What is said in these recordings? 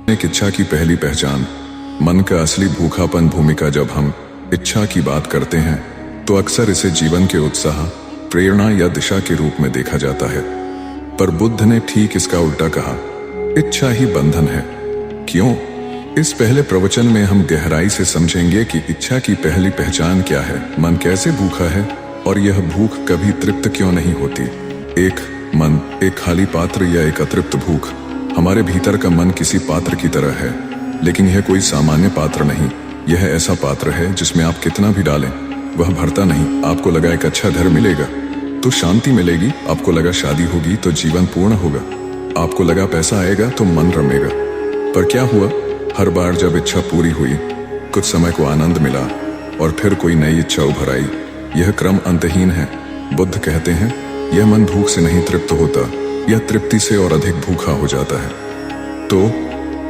एक इच्छा की पहली पहचान। मन का असली भूखापन भूमिका। जब हम इच्छा की बात करते हैं तो अक्सर इसे जीवन के उत्साह, प्रेरणा या दिशा के रूप में देखा जाता है, पर बुद्ध ने ठीक इसका उल्टा कहा, इच्छा ही बंधन है। क्यों? इस पहले प्रवचन में हम गहराई से समझेंगे कि इच्छा की पहली पहचान क्या है, मन कैसे भूखा है और यह भूख कभी तृप्त क्यों नहीं होती। एक मन, एक खाली पात्र या एक अतृप्त भूख। हमारे भीतर का मन किसी पात्र की तरह है, लेकिन यह कोई सामान्य पात्र नहीं। यह ऐसा पात्र है जिसमें आप कितना भी डालें वह भरता नहीं। आपको लगा एक अच्छा घर मिलेगा तो शांति मिलेगी, आपको लगा शादी होगी तो जीवन पूर्ण होगा, आपको लगा पैसा आएगा तो मन रमेगा। पर क्या हुआ? हर बार जब इच्छा पूरी हुई, कुछ समय को आनंद मिला और फिर कोई नई इच्छा उभर आई। यह क्रम अंतहीन है। बुद्ध कहते हैं यह मन भूख से नहीं तृप्त होता, यह तृप्ति से और अधिक भूखा हो जाता है। तो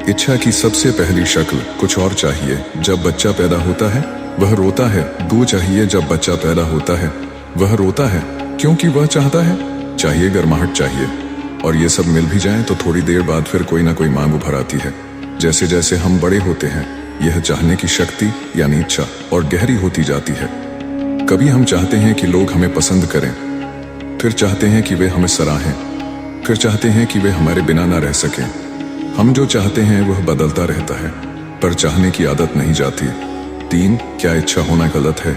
इच्छा की सबसे पहली शक्ल कुछ और चाहिए। जब बच्चा पैदा होता है वह रोता है। दूध चाहिए। जब बच्चा पैदा होता है वह रोता है क्योंकि वह चाहता है, चाहिए गर्माहट चाहिए। और ये सब मिल भी जाए तो थोड़ी देर बाद फिर कोई ना कोई मांग उभर आती है। जैसे जैसे हम बड़े होते हैं यह चाहने की शक्ति यानी इच्छा और गहरी होती जाती है। कभी हम चाहते हैं कि लोग हमें पसंद करें, फिर चाहते हैं कि वे हमें सराहें, फिर चाहते हैं कि वे हमारे बिना ना रह सकें। हम जो चाहते हैं वह बदलता रहता है, पर चाहने की आदत नहीं जाती। 3, क्या इच्छा होना गलत है?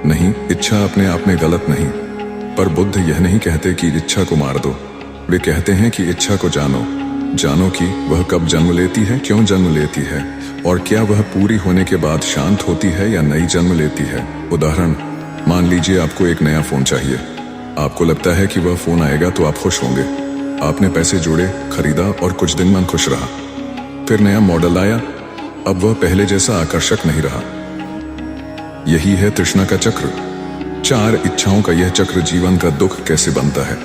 नहीं, इच्छा अपने आप में गलत नहीं। पर बुद्ध यह नहीं कहते कि इच्छा को मार दो। वे कहते हैं कि इच्छा को जानो। जानो कि वह कब जन्म लेती है, क्यों जन्म लेती है, और क्या वह पूरी होने के बाद शांत होती है या नई जन्म लेती है। उदाहरण, मान लीजिए आपको एक नया फोन चाहिए। आपको लगता है कि वह फोन आएगा तो आप खुश होंगे। आपने पैसे जोड़े, खरीदा और कुछ दिन मन खुश रहा। फिर नया मॉडल आया, अब वह पहले जैसा आकर्षक नहीं रहा। यही है तृष्णा का चक्र। 4 इच्छाओं का यह चक्र जीवन का दुख कैसे बनता है।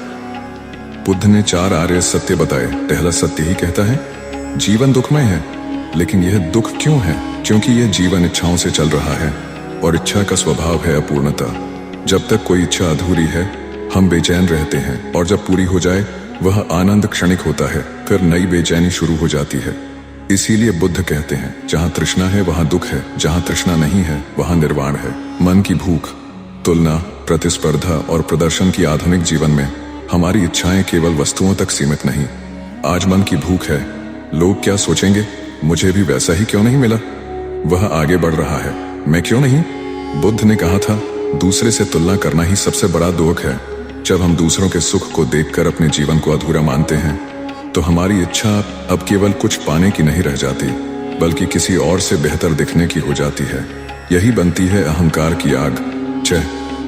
बुद्ध ने 4 आर्य सत्य बताए। पहला सत्य ही कहता है जीवन दुखमय है। लेकिन यह दुख क्यों है? क्योंकि यह जीवन इच्छाओं से चल रहा है और इच्छा का स्वभाव है अपूर्णता। जब तक कोई इच्छा अधूरी है हम बेचैन रहते हैं, और जब पूरी हो जाए वह आनंद क्षणिक होता है, फिर नई बेचैनी शुरू हो जाती है। इसीलिए बुद्ध कहते हैं जहां तृष्णा है वहां दुख है, जहां तृष्णा नहीं है वहां निर्वाण है। मन की भूख, तुलना, प्रतिस्पर्धा और प्रदर्शन की आधुनिक जीवन में हमारी इच्छाएं केवल वस्तुओं तक सीमित नहीं। आज मन की भूख है, लोग क्या सोचेंगे, मुझे भी वैसा ही क्यों नहीं मिला। वह आगे बढ़ रहा है, मैं क्यों नहीं। बुद्ध ने कहा था दूसरे से तुलना करना ही सबसे बड़ा दुख है। जब हम दूसरों के सुख को देखकर अपने जीवन को अधूरा मानते हैं तो हमारी इच्छा अब केवल कुछ पाने की नहीं रह जाती, बल्कि किसी और से बेहतर दिखने की हो जाती है। यही बनती है अहंकार की आग।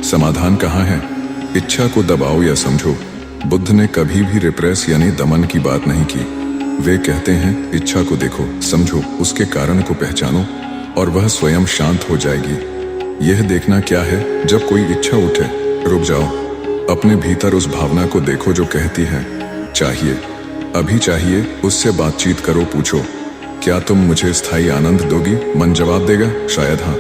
समाधान कहाँ है? इच्छा को दबाओ या समझो। बुद्ध ने कभी भी रिप्रेस यानी दमन की बात नहीं की। वे कहते हैं इच्छा को देखो, समझो, उसके कारण को पहचानो और वह स्वयं शांत हो जाएगी। यह देखना क्या है? जब कोई इच्छा उठे रुक जाओ, अपने भीतर उस भावना को देखो जो कहती है चाहिए, अभी चाहिए। उससे बातचीत करो, पूछो क्या तुम मुझे स्थायी आनंद दोगी? मन जवाब देगा शायद हाँ।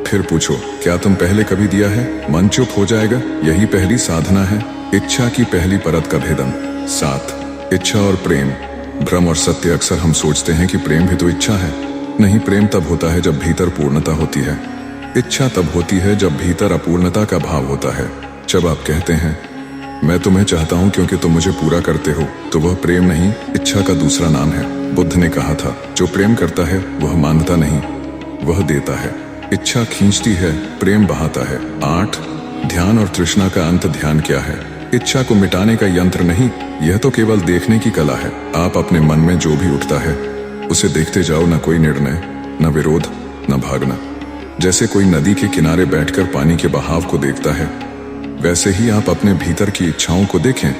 फिर पूछो क्या तुम पहले कभी दिया है? मन चुप हो जाएगा। यही पहली साधना है, इच्छा की पहली परत का भेदन। 7, इच्छा और प्रेम, भ्रम और सत्य। अक्सर हम सोचते हैं कि प्रेम भी तो इच्छा है। नहीं, प्रेम तब होता है जब भीतर पूर्णता होती है। इच्छा तब होती है जब भीतर अपूर्णता का भाव होता है। जब आप कहते हैं मैं तुम्हें चाहता हूं क्योंकि तुम मुझे पूरा करते हो, तो वह प्रेम नहीं, इच्छा का दूसरा नाम है। बुद्ध ने कहा था जो प्रेम करता है वह मांगता नहीं, वह देता है। इच्छा खींचती है, प्रेम बहाता है। 8, ध्यान और तृष्णा का अंत। ध्यान क्या है? इच्छा को मिटाने का यंत्र नहीं, यह तो केवल देखने की कला है। आप अपने मन में जो भी उठता है उसे देखते जाओ, न कोई निर्णय, न विरोध, न भागना। जैसे कोई नदी के किनारे बैठकर पानी के बहाव को देखता है, वैसे ही आप अपने भीतर की इच्छाओं को देखें।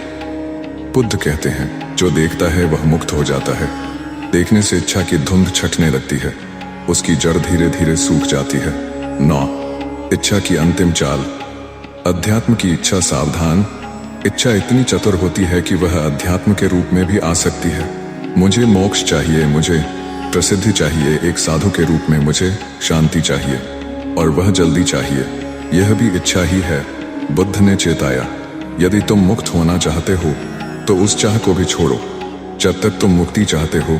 बुद्ध कहते हैं जो देखता है वह मुक्त हो जाता है। देखने से इच्छा की धुंध छटने लगती है, उसकी जड़ धीरे धीरे सूख जाती है। 9, इच्छा की अंतिम चाल। अध्यात्म की इच्छा। सावधान, इच्छा इतनी चतुर होती है कि वह अध्यात्म के रूप में भी आ सकती है। मुझे मोक्ष चाहिए, मुझे प्रसिद्धि चाहिए, एक साधु के रूप में मुझे शांति चाहिए, और वह जल्दी चाहिए। यह भी इच्छा ही है। बुद्ध ने चेताया यदि तुम मुक्त होना चाहते हो तो उस चाह को भी छोड़ो। जब तक तुम मुक्ति चाहते हो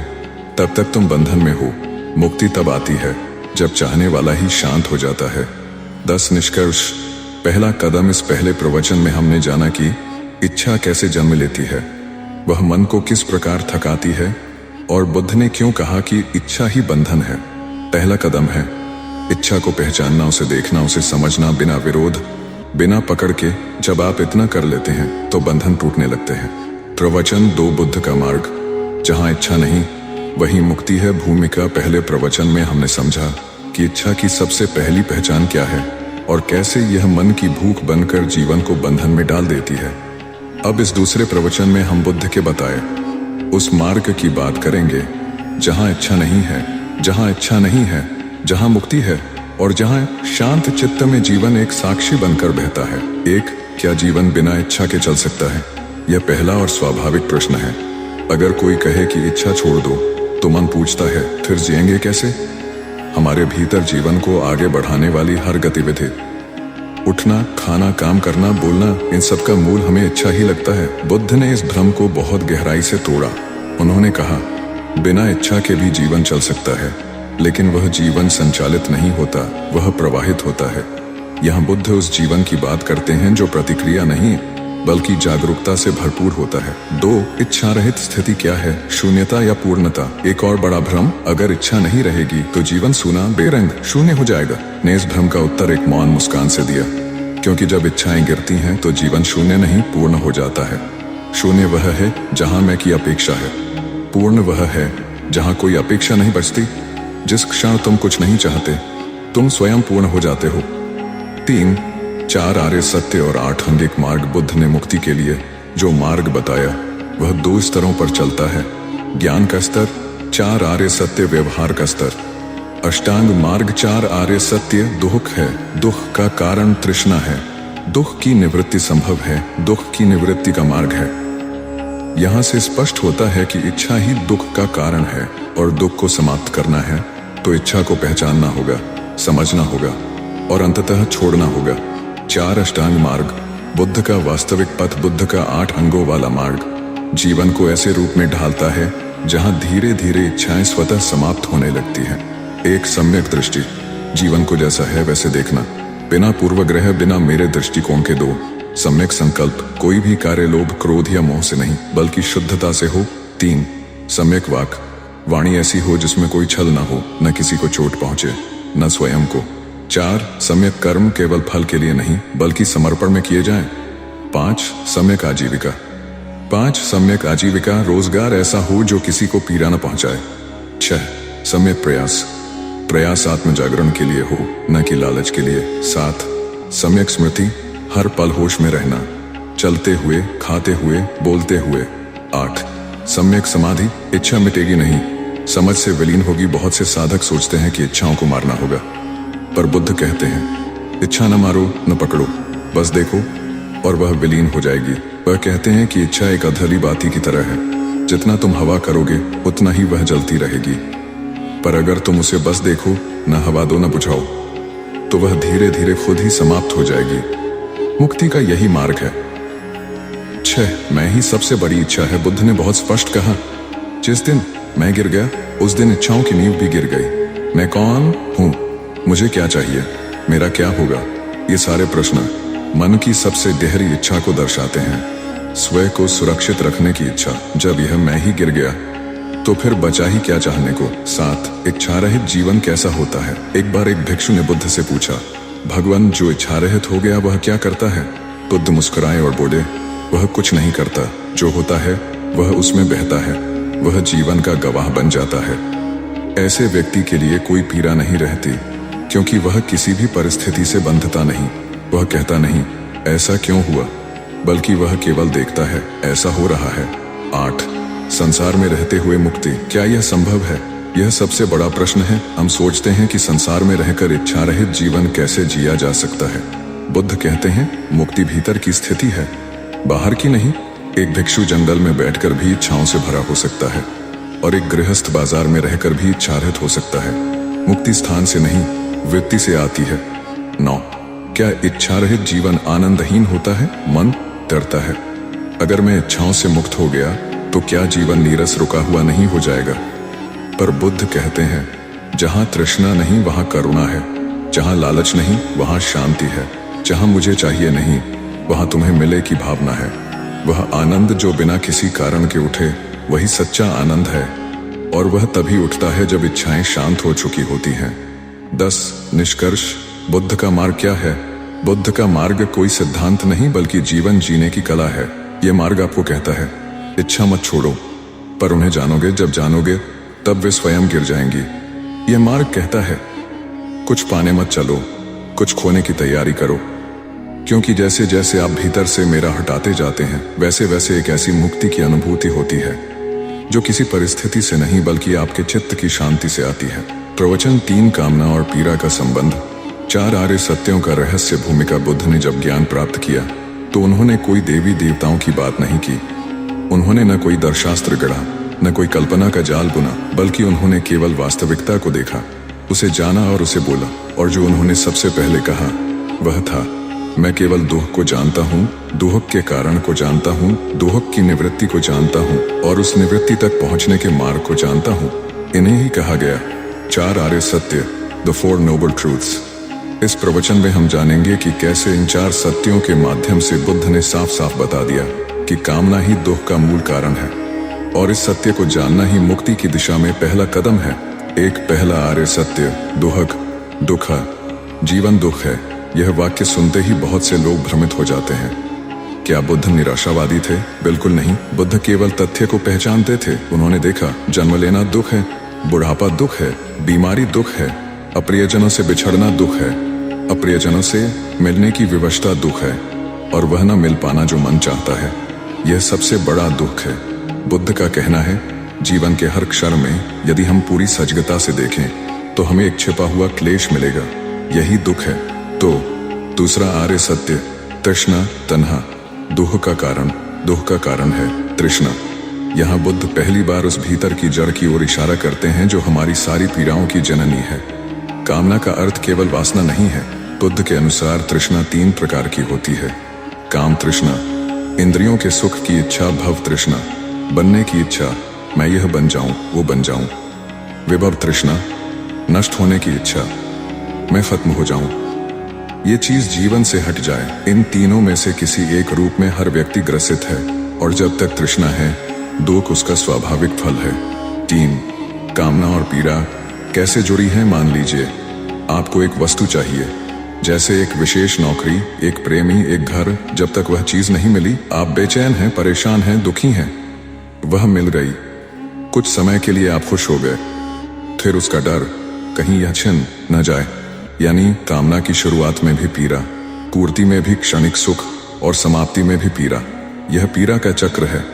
तब तक तुम बंधन में हो। मुक्ति तब आती है जब चाहने वाला ही शांत हो जाता है। 10 निष्कर्ष। पहला कदम। इस पहले प्रवचन में हमने जाना कि इच्छा कैसे जन्म लेती है, वह मन को किस प्रकार थकाती है, और बुद्ध ने क्यों कहा कि इच्छा ही बंधन है। पहला कदम है इच्छा को पहचानना, उसे देखना, उसे समझना, बिना विरोध, बिना पकड़ के। जब आप इतना कर लेते हैं तो बंधन टूटने लगते हैं। प्रवचन 2। बुद्ध का मार्ग। जहां इच्छा नहीं वही मुक्ति है। भूमिका। पहले प्रवचन में हमने समझा कि इच्छा की सबसे पहली पहचान क्या है और कैसे यह मन की भूख बनकर जीवन को बंधन में डाल देती है। अब इस दूसरे प्रवचन में हम बुद्ध के बताए उस मार्ग की बात करेंगे जहां इच्छा नहीं है, जहां इच्छा नहीं है, जहां मुक्ति है, और जहां शांत चित्त में जीवन एक साक्षी बनकर बहता है। एक, क्या जीवन बिना इच्छा के चल सकता है? यह पहला और स्वाभाविक प्रश्न है। अगर कोई कहे कि इच्छा छोड़ दो तो मन पूछता है फिर जिएंगे कैसे? हमारे भीतर जीवन को आगे बढ़ाने वाली हर गतिविधि, उठना, खाना, काम करना, बोलना, इन सब का मूल हमें इच्छा ही लगता है। बुद्ध ने इस भ्रम को बहुत गहराई से तोड़ा। उन्होंने कहा बिना इच्छा के भी जीवन चल सकता है, लेकिन वह जीवन संचालित नहीं होता, वह प्रवाहित होता है। यहाँ बुद्ध उस जीवन की बात करते हैं जो प्रतिक्रिया नहीं बल्कि जागरूकता से भरपूर होता है। 2, इच्छा रहित स्थिति क्या है? शून्यता या पूर्णता? एक और बड़ा भ्रम, अगर इच्छा नहीं रहेगी तो जीवन सूना, बेरंग, शून्य हो जाएगा। ने इस भ्रम का उत्तर एक मौन मुस्कान से दिया, क्योंकि जब इच्छाएं गिरती हैं तो जीवन शून्य नहीं पूर्ण हो जाता है। शून्य वह है जहां मैं की अपेक्षा है, पूर्ण वह है जहां कोई अपेक्षा नहीं बचती। जिस क्षण तुम कुछ नहीं चाहते तुम स्वयं पूर्ण हो जाते हो। 3, 4 आर्य सत्य और 8 अंगिक मार्ग। बुद्ध ने मुक्ति के लिए जो मार्ग बताया वह 2 स्तरों पर चलता है, ज्ञान का स्तर, 4 आर्य सत्य व्यवहार का स्तर। अष्टांग मार्ग। 4 आर्य सत्य, दुख है, दुख का कारण तृष्णा है, दुख की निवृत्ति संभव है, दुख की निवृत्ति का मार्ग है। यहाँ से स्पष्ट होता है कि इच्छा ही दुख का कारण है और दुख को समाप्त करना है तो इच्छा को पहचानना होगा, समझना होगा और अंततः छोड़ना होगा। 4 अष्टांग मार्ग। बुद्ध का वास्तविक पथ, बुद्ध का 8 अंगों वाला मार्ग जीवन को ऐसे रूप में ढालता है जहां धीरे धीरे इच्छाएं स्वतः समाप्त होने लगती हैं। 1, सम्यक दृष्टि। जीवन को जैसा है वैसे देखना, बिना पूर्वग्रह, बिना मेरे दृष्टिकोण के। 2, सम्यक संकल्प। कोई भी कार्य लोभ, क्रोध या मोह से नहीं बल्कि शुद्धता से हो। 3, सम्यक वाक। वाणी ऐसी हो जिसमें कोई छल न हो, न किसी को चोट पहुंचे, न स्वयं को। 4, सम्यक कर्म। केवल फल के लिए नहीं बल्कि समर्पण में किए जाएं। 5, सम्यक आजीविका। 5, सम्यक आजीविका। रोजगार ऐसा हो जो किसी को पीड़ा न पहुंचाए। 6, सम्यक प्रयास। प्रयास आत्म जागरण के लिए हो, न कि लालच के लिए। 7, सम्यक स्मृति। हर पल होश में रहना, चलते हुए, खाते हुए, बोलते हुए। 8, सम्यक समाधि। इच्छा मिटेगी नहीं, समझ से विलीन होगी। बहुत से साधक सोचते हैं कि इच्छाओं को मारना होगा, पर बुद्ध कहते हैं इच्छा न मारो, न पकड़ो, बस देखो और वह विलीन हो जाएगी। वह कहते हैं कि इच्छा एक अधली बाती की तरह है, जितना तुम हवा करोगे उतना ही वह जलती रहेगी, पर अगर तुम उसे बस देखो, न हवा दो न बुझाओ, तो वह धीरे धीरे खुद ही समाप्त हो जाएगी। मुक्ति का यही मार्ग है। 6, मैं ही सबसे बड़ी इच्छा है। बुद्ध ने बहुत स्पष्ट कहा, जिस दिन मैं गिर गया उस दिन इच्छाओं की नींव भी गिर गई। मैं कौन हूं, मुझे क्या चाहिए, मेरा क्या होगा, ये सारे प्रश्न मन की सबसे गहरी इच्छा को दर्शाते हैं। स्वयं को सुरक्षित रखने की इच्छा। जब यह मैं ही गिर गया तो फिर बचा ही क्या चाहने को। 7, इच्छा रहित जीवन कैसा होता है? एक बार एक भिक्षु ने बुद्ध से पूछा, भगवान, जो इच्छा रहित हो गया वह क्या करता है? बुद्ध मुस्कुराए और बोले, वह कुछ नहीं करता, जो होता है वह उसमें बहता है, वह जीवन का गवाह बन जाता है। ऐसे व्यक्ति के लिए कोई पीड़ा नहीं रहती, क्योंकि वह किसी भी परिस्थिति से बंधता नहीं। वह कहता नहीं ऐसा क्यों हुआ, बल्कि वह केवल देखता है ऐसा हो रहा है। 8, संसार में रहते हुए मुक्ति। क्या यह संभव है? यह सबसे बड़ा प्रश्न है। हम सोचते हैं कि संसार में रहकर इच्छा रहित जीवन कैसे जिया जा सकता है। बुद्ध कहते हैं मुक्ति भीतर की स्थिति है, बाहर की नहीं। एक भिक्षु जंगल में बैठकर भी इच्छाओं से भरा हो सकता है और एक गृहस्थ बाजार में रहकर भी इच्छारहित हो सकता है। मुक्ति स्थान से नहीं, वृत्ति से आती है। 9, क्या इच्छा रहित जीवन आनंदहीन होता है? मन डरता है, अगर मैं इच्छाओं से मुक्त हो गया तो क्या जीवन नीरस रुका हुआ नहीं हो जाएगा? पर बुद्ध कहते हैं, जहां तृष्णा नहीं वहां करुणा है, जहां लालच नहीं वहां शांति है, जहां मुझे चाहिए नहीं वहां तुम्हें मिले की भावना है। वह आनंद जो बिना किसी कारण के उठे वही सच्चा आनंद है, और वह तभी उठता है जब इच्छाएं शांत हो चुकी होती हैं। 10 निष्कर्ष। बुद्ध का मार्ग क्या है? बुद्ध का मार्ग कोई सिद्धांत नहीं बल्कि जीवन जीने की कला है। यह मार्ग आपको कहता है, इच्छा मत छोड़ो, पर उन्हें जानोगे, जब जानोगे तब वे स्वयं गिर जाएंगी। यह मार्ग कहता है, कुछ पाने मत चलो, कुछ खोने की तैयारी करो, क्योंकि जैसे जैसे आप भीतर से मेरा हटाते जाते हैं वैसे वैसे एक ऐसी मुक्ति की अनुभूति होती है जो किसी परिस्थिति से नहीं बल्कि आपके चित्त की शांति से आती है। प्रवचन 3 कामना और पीड़ा का संबंध। 4 आर्य सत्यों का रहस्य। भूमिका। बुद्ध ने जब ज्ञान प्राप्त किया तो उन्होंने कोई देवी देवताओं की बात नहीं की, उन्होंने न कोई दर्शास्त्र गढ़ा, न कोई कल्पना का जाल बुना, बल्कि उन्होंने केवल वास्तविकता को देखा, उसे जाना और उसे बोला। और जो उन्होंने सबसे पहले कहा वह था, मैं केवल दुख को जानता हूँ, दुख के कारण को जानता हूँ, दुख की निवृत्ति को जानता हूँ और उस निवृत्ति तक पहुँचने के मार्ग को जानता हूँ। इन्हें ही कहा गया 4 आर्य सत्य, द 4 नोबल ट्रूथ्स। इस प्रवचन में हम जानेंगे कि कैसे इन 4 सत्यों के माध्यम से बुद्ध ने साफ साफ बता दिया कि कामना ही दुख का मूल कारण है, और इस सत्य को जानना ही मुक्ति की दिशा में पहला कदम है। एक पहला आर्य सत्य, दुहक, दुख, जीवन दुख है। यह वाक्य सुनते ही बहुत से लोग भ्रमित हो जाते हैं। क्या बुद्ध निराशावादी थे? बिल्कुल नहीं। बुद्ध केवल तथ्य को पहचानते थे। उन्होंने देखा, जन्म लेना दुख है, बुढ़ापा दुख है, बीमारी दुख है, अप्रियजनों से बिछड़ना दुख है, अप्रियजनों से मिलने की विवशता दुख है, और वह न मिल पाना जो मन चाहता है, यह सबसे बड़ा दुख है। बुद्ध का कहना है, जीवन के हर क्षण में यदि हम पूरी सजगता से देखें तो हमें एक छिपा हुआ क्लेश मिलेगा, यही दुख है। तो दूसरा आर्य सत्य, तृष्णा, तन्हा, दुख का कारण है तृष्णा। यहाँ बुद्ध पहली बार उस भीतर की जड़ की ओर इशारा करते हैं जो हमारी सारी पीड़ाओं की जननी है। कामना का अर्थ केवल वासना नहीं है। बुद्ध के अनुसार तृष्णा 3 प्रकार की होती है। काम तृष्णा, इंद्रियों के सुख की इच्छा। भव तृष्णा, बनने की इच्छा, मैं यह बन जाऊं, वो बन जाऊं। विभव तृष्णा, नष्ट होने की इच्छा, मैं खत्म हो जाऊं, ये चीज जीवन से हट जाए। इन तीनों में से किसी एक रूप में हर व्यक्ति ग्रसित है, और जब तक तृष्णा है दुख उसका स्वाभाविक फल है। 3 कामना और पीड़ा कैसे जुड़ी है? मान लीजिए आपको एक वस्तु चाहिए, जैसे एक विशेष नौकरी, एक प्रेमी, एक घर। जब तक वह चीज नहीं मिली आप बेचैन हैं, परेशान हैं, दुखी हैं। वह मिल गई, कुछ समय के लिए आप खुश हो गए, फिर उसका डर कहीं यह छिन न जाए। यानी कामना की शुरुआत में भी पीड़ा, पूर्ति में भी क्षणिक सुख और समाप्ति में भी पीड़ा। यह पीड़ा का चक्र है।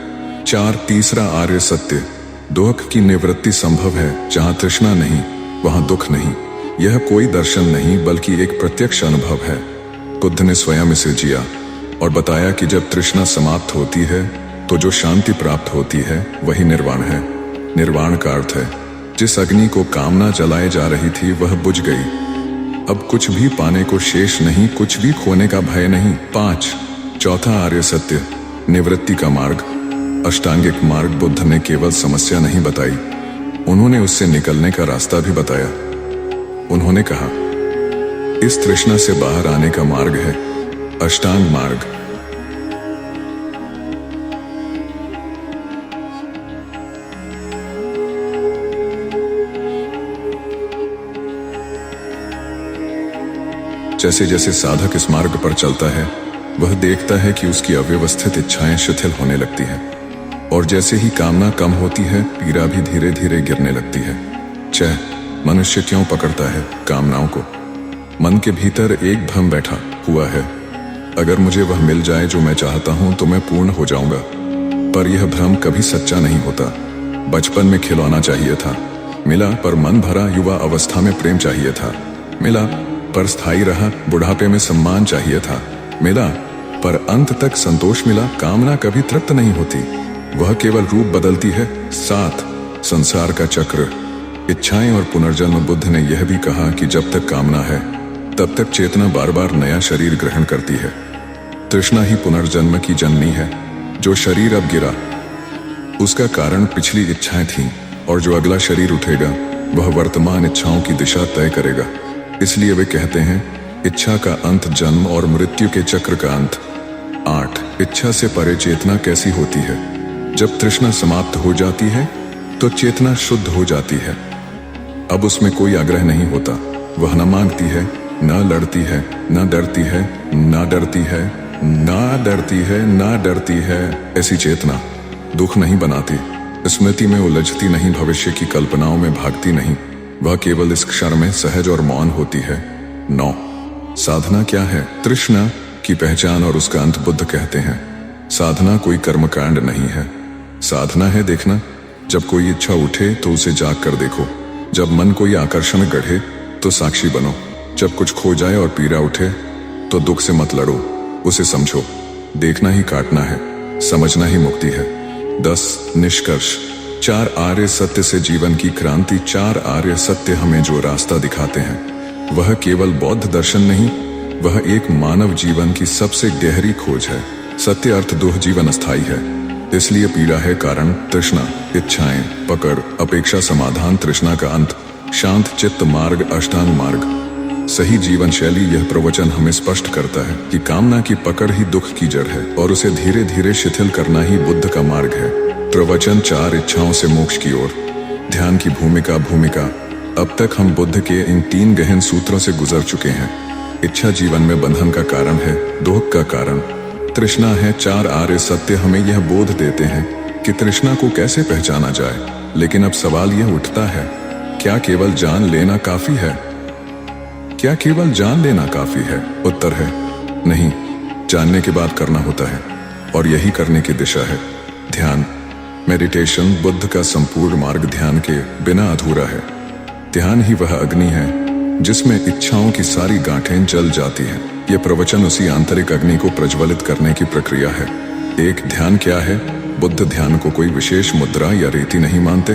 4 तीसरा आर्य सत्य, दुख की निवृत्ति संभव है। जहाँ तृष्णा नहीं वहाँ दुख नहीं। यह कोई दर्शन नहीं बल्कि एक प्रत्यक्ष अनुभव है। बुद्ध ने स्वयं इसे जिया और बताया कि जब तृष्णा समाप्त होती है तो जो शांति प्राप्त होती है वही निर्वाण है। निर्वाण का अर्थ है जिस अग्नि को कामना जलाए जा रही थी वह बुझ गई, अब कुछ भी पाने को शेष नहीं, कुछ भी खोने का भय नहीं। 5 चौथा आर्य सत्य, निवृत्ति का मार्ग, अष्टांगिक मार्ग। बुद्ध ने केवल समस्या नहीं बताई, उन्होंने उससे निकलने का रास्ता भी बताया। उन्होंने कहा, इस तृष्णा से बाहर आने का मार्ग है अष्टांग मार्ग। जैसे जैसे साधक इस मार्ग पर चलता है वह देखता है कि उसकी अव्यवस्थित इच्छाएं शिथिल होने लगती हैं, और जैसे ही कामना कम होती है पीड़ा भी धीरे धीरे गिरने लगती है। 6 मनुष्य क्यों पकड़ता है कामनाओं को? मन के भीतर एक भ्रम बैठा हुआ है, अगर मुझे वह मिल जाए जो मैं चाहता हूं तो मैं पूर्ण हो जाऊंगा। पर यह भ्रम कभी सच्चा नहीं होता। बचपन में खिलौना चाहिए था, मिला, पर मन भरा। युवा अवस्था में प्रेम चाहिए था, मिला, पर स्थायी रहा। बुढ़ापे में सम्मान चाहिए था, मिला, पर अंत तक संतोष मिला। कामना कभी तृप्त नहीं होती, वह केवल रूप बदलती है। 7 संसार का चक्र, इच्छाएं और पुनर्जन्म। बुद्ध ने यह भी कहा कि जब तक कामना है तब तक चेतना बार बार नया शरीर ग्रहण करती है। तृष्णा ही पुनर्जन्म की जननी है। जो शरीर अब गिरा उसका कारण पिछली इच्छाएं थीं, और जो अगला शरीर उठेगा वह वर्तमान इच्छाओं की दिशा तय करेगा। इसलिए वे कहते हैं इच्छा का अंत जन्म और मृत्यु के चक्र का अंत। 8 इच्छा से परे चेतना कैसी होती है? जब तृष्णा समाप्त हो जाती है तो चेतना शुद्ध हो जाती है। अब उसमें कोई आग्रह नहीं होता, वह न मांगती है, न लड़ती है, न डरती है, न डरती है, न डरती है, न डरती है। ऐसी चेतना दुख नहीं बनाती, स्मृति में उलझती नहीं, भविष्य की कल्पनाओं में भागती नहीं, वह केवल इस क्षण में सहज और मौन होती है। 9 साधना क्या है? तृष्णा की पहचान और उसका अंत बुद्ध कहते हैं साधना कोई कर्मकांड नहीं है, साधना है देखना। जब कोई इच्छा उठे तो उसे जाग कर देखो, जब मन कोई आकर्षण गढ़े तो साक्षी बनो, जब कुछ खो जाए और पीड़ा उठे तो दुख से मत लड़ो, उसे समझो। देखना ही काटना है, समझना ही मुक्ति है। 10 निष्कर्ष। 4 आर्य सत्य से जीवन की क्रांति। 4 आर्य सत्य हमें जो रास्ता दिखाते हैं वह केवल बौद्ध दर्शन नहीं, वह एक मानव जीवन की सबसे गहरी खोज है। सत्य अर्थ दुह जीवन अस्थायी है, इसलिए पीड़ा है कारण, तृष्णा, इच्छाएं, पकड़, अपेक्षा, समाधान, तृष्णा का अंत, शांत चित्त मार्ग, अष्टांग मार्ग, सही जीवन शैली। यह प्रवचन हमें स्पष्ट करता है कि कामना की पकड़ ही दुख की जड़ है और उसे धीरे धीरे शिथिल करना ही बुद्ध का मार्ग है। प्रवचन 4 इच्छाओं से मोक्ष की ओर। ध्यान की भूमिका। अब तक हम बुद्ध के इन 3 गहन सूत्रों से गुजर चुके हैं। इच्छा जीवन में बंधन का कारण है, दुख का कारण तृष्णा है। 4 आर्य सत्य हमें यह बोध देते हैं कि तृष्णा को कैसे पहचाना जाए। लेकिन अब सवाल यह उठता है, क्या केवल जान लेना काफी है? क्या केवल जान लेना काफी है? उत्तर है नहीं, जानने के बाद करना होता है और यही करने की दिशा है ध्यान, मेडिटेशन। बुद्ध का संपूर्ण मार्ग ध्यान के बिना अधूरा है। ध्यान ही वह अग्नि है जिसमें इच्छाओं की सारी गांठें जल जाती हैं। यह प्रवचन उसी आंतरिक अग्नि को प्रज्वलित करने की प्रक्रिया है। एक ध्यान क्या है? बुद्ध ध्यान को कोई विशेष मुद्रा या रीति नहीं मानते।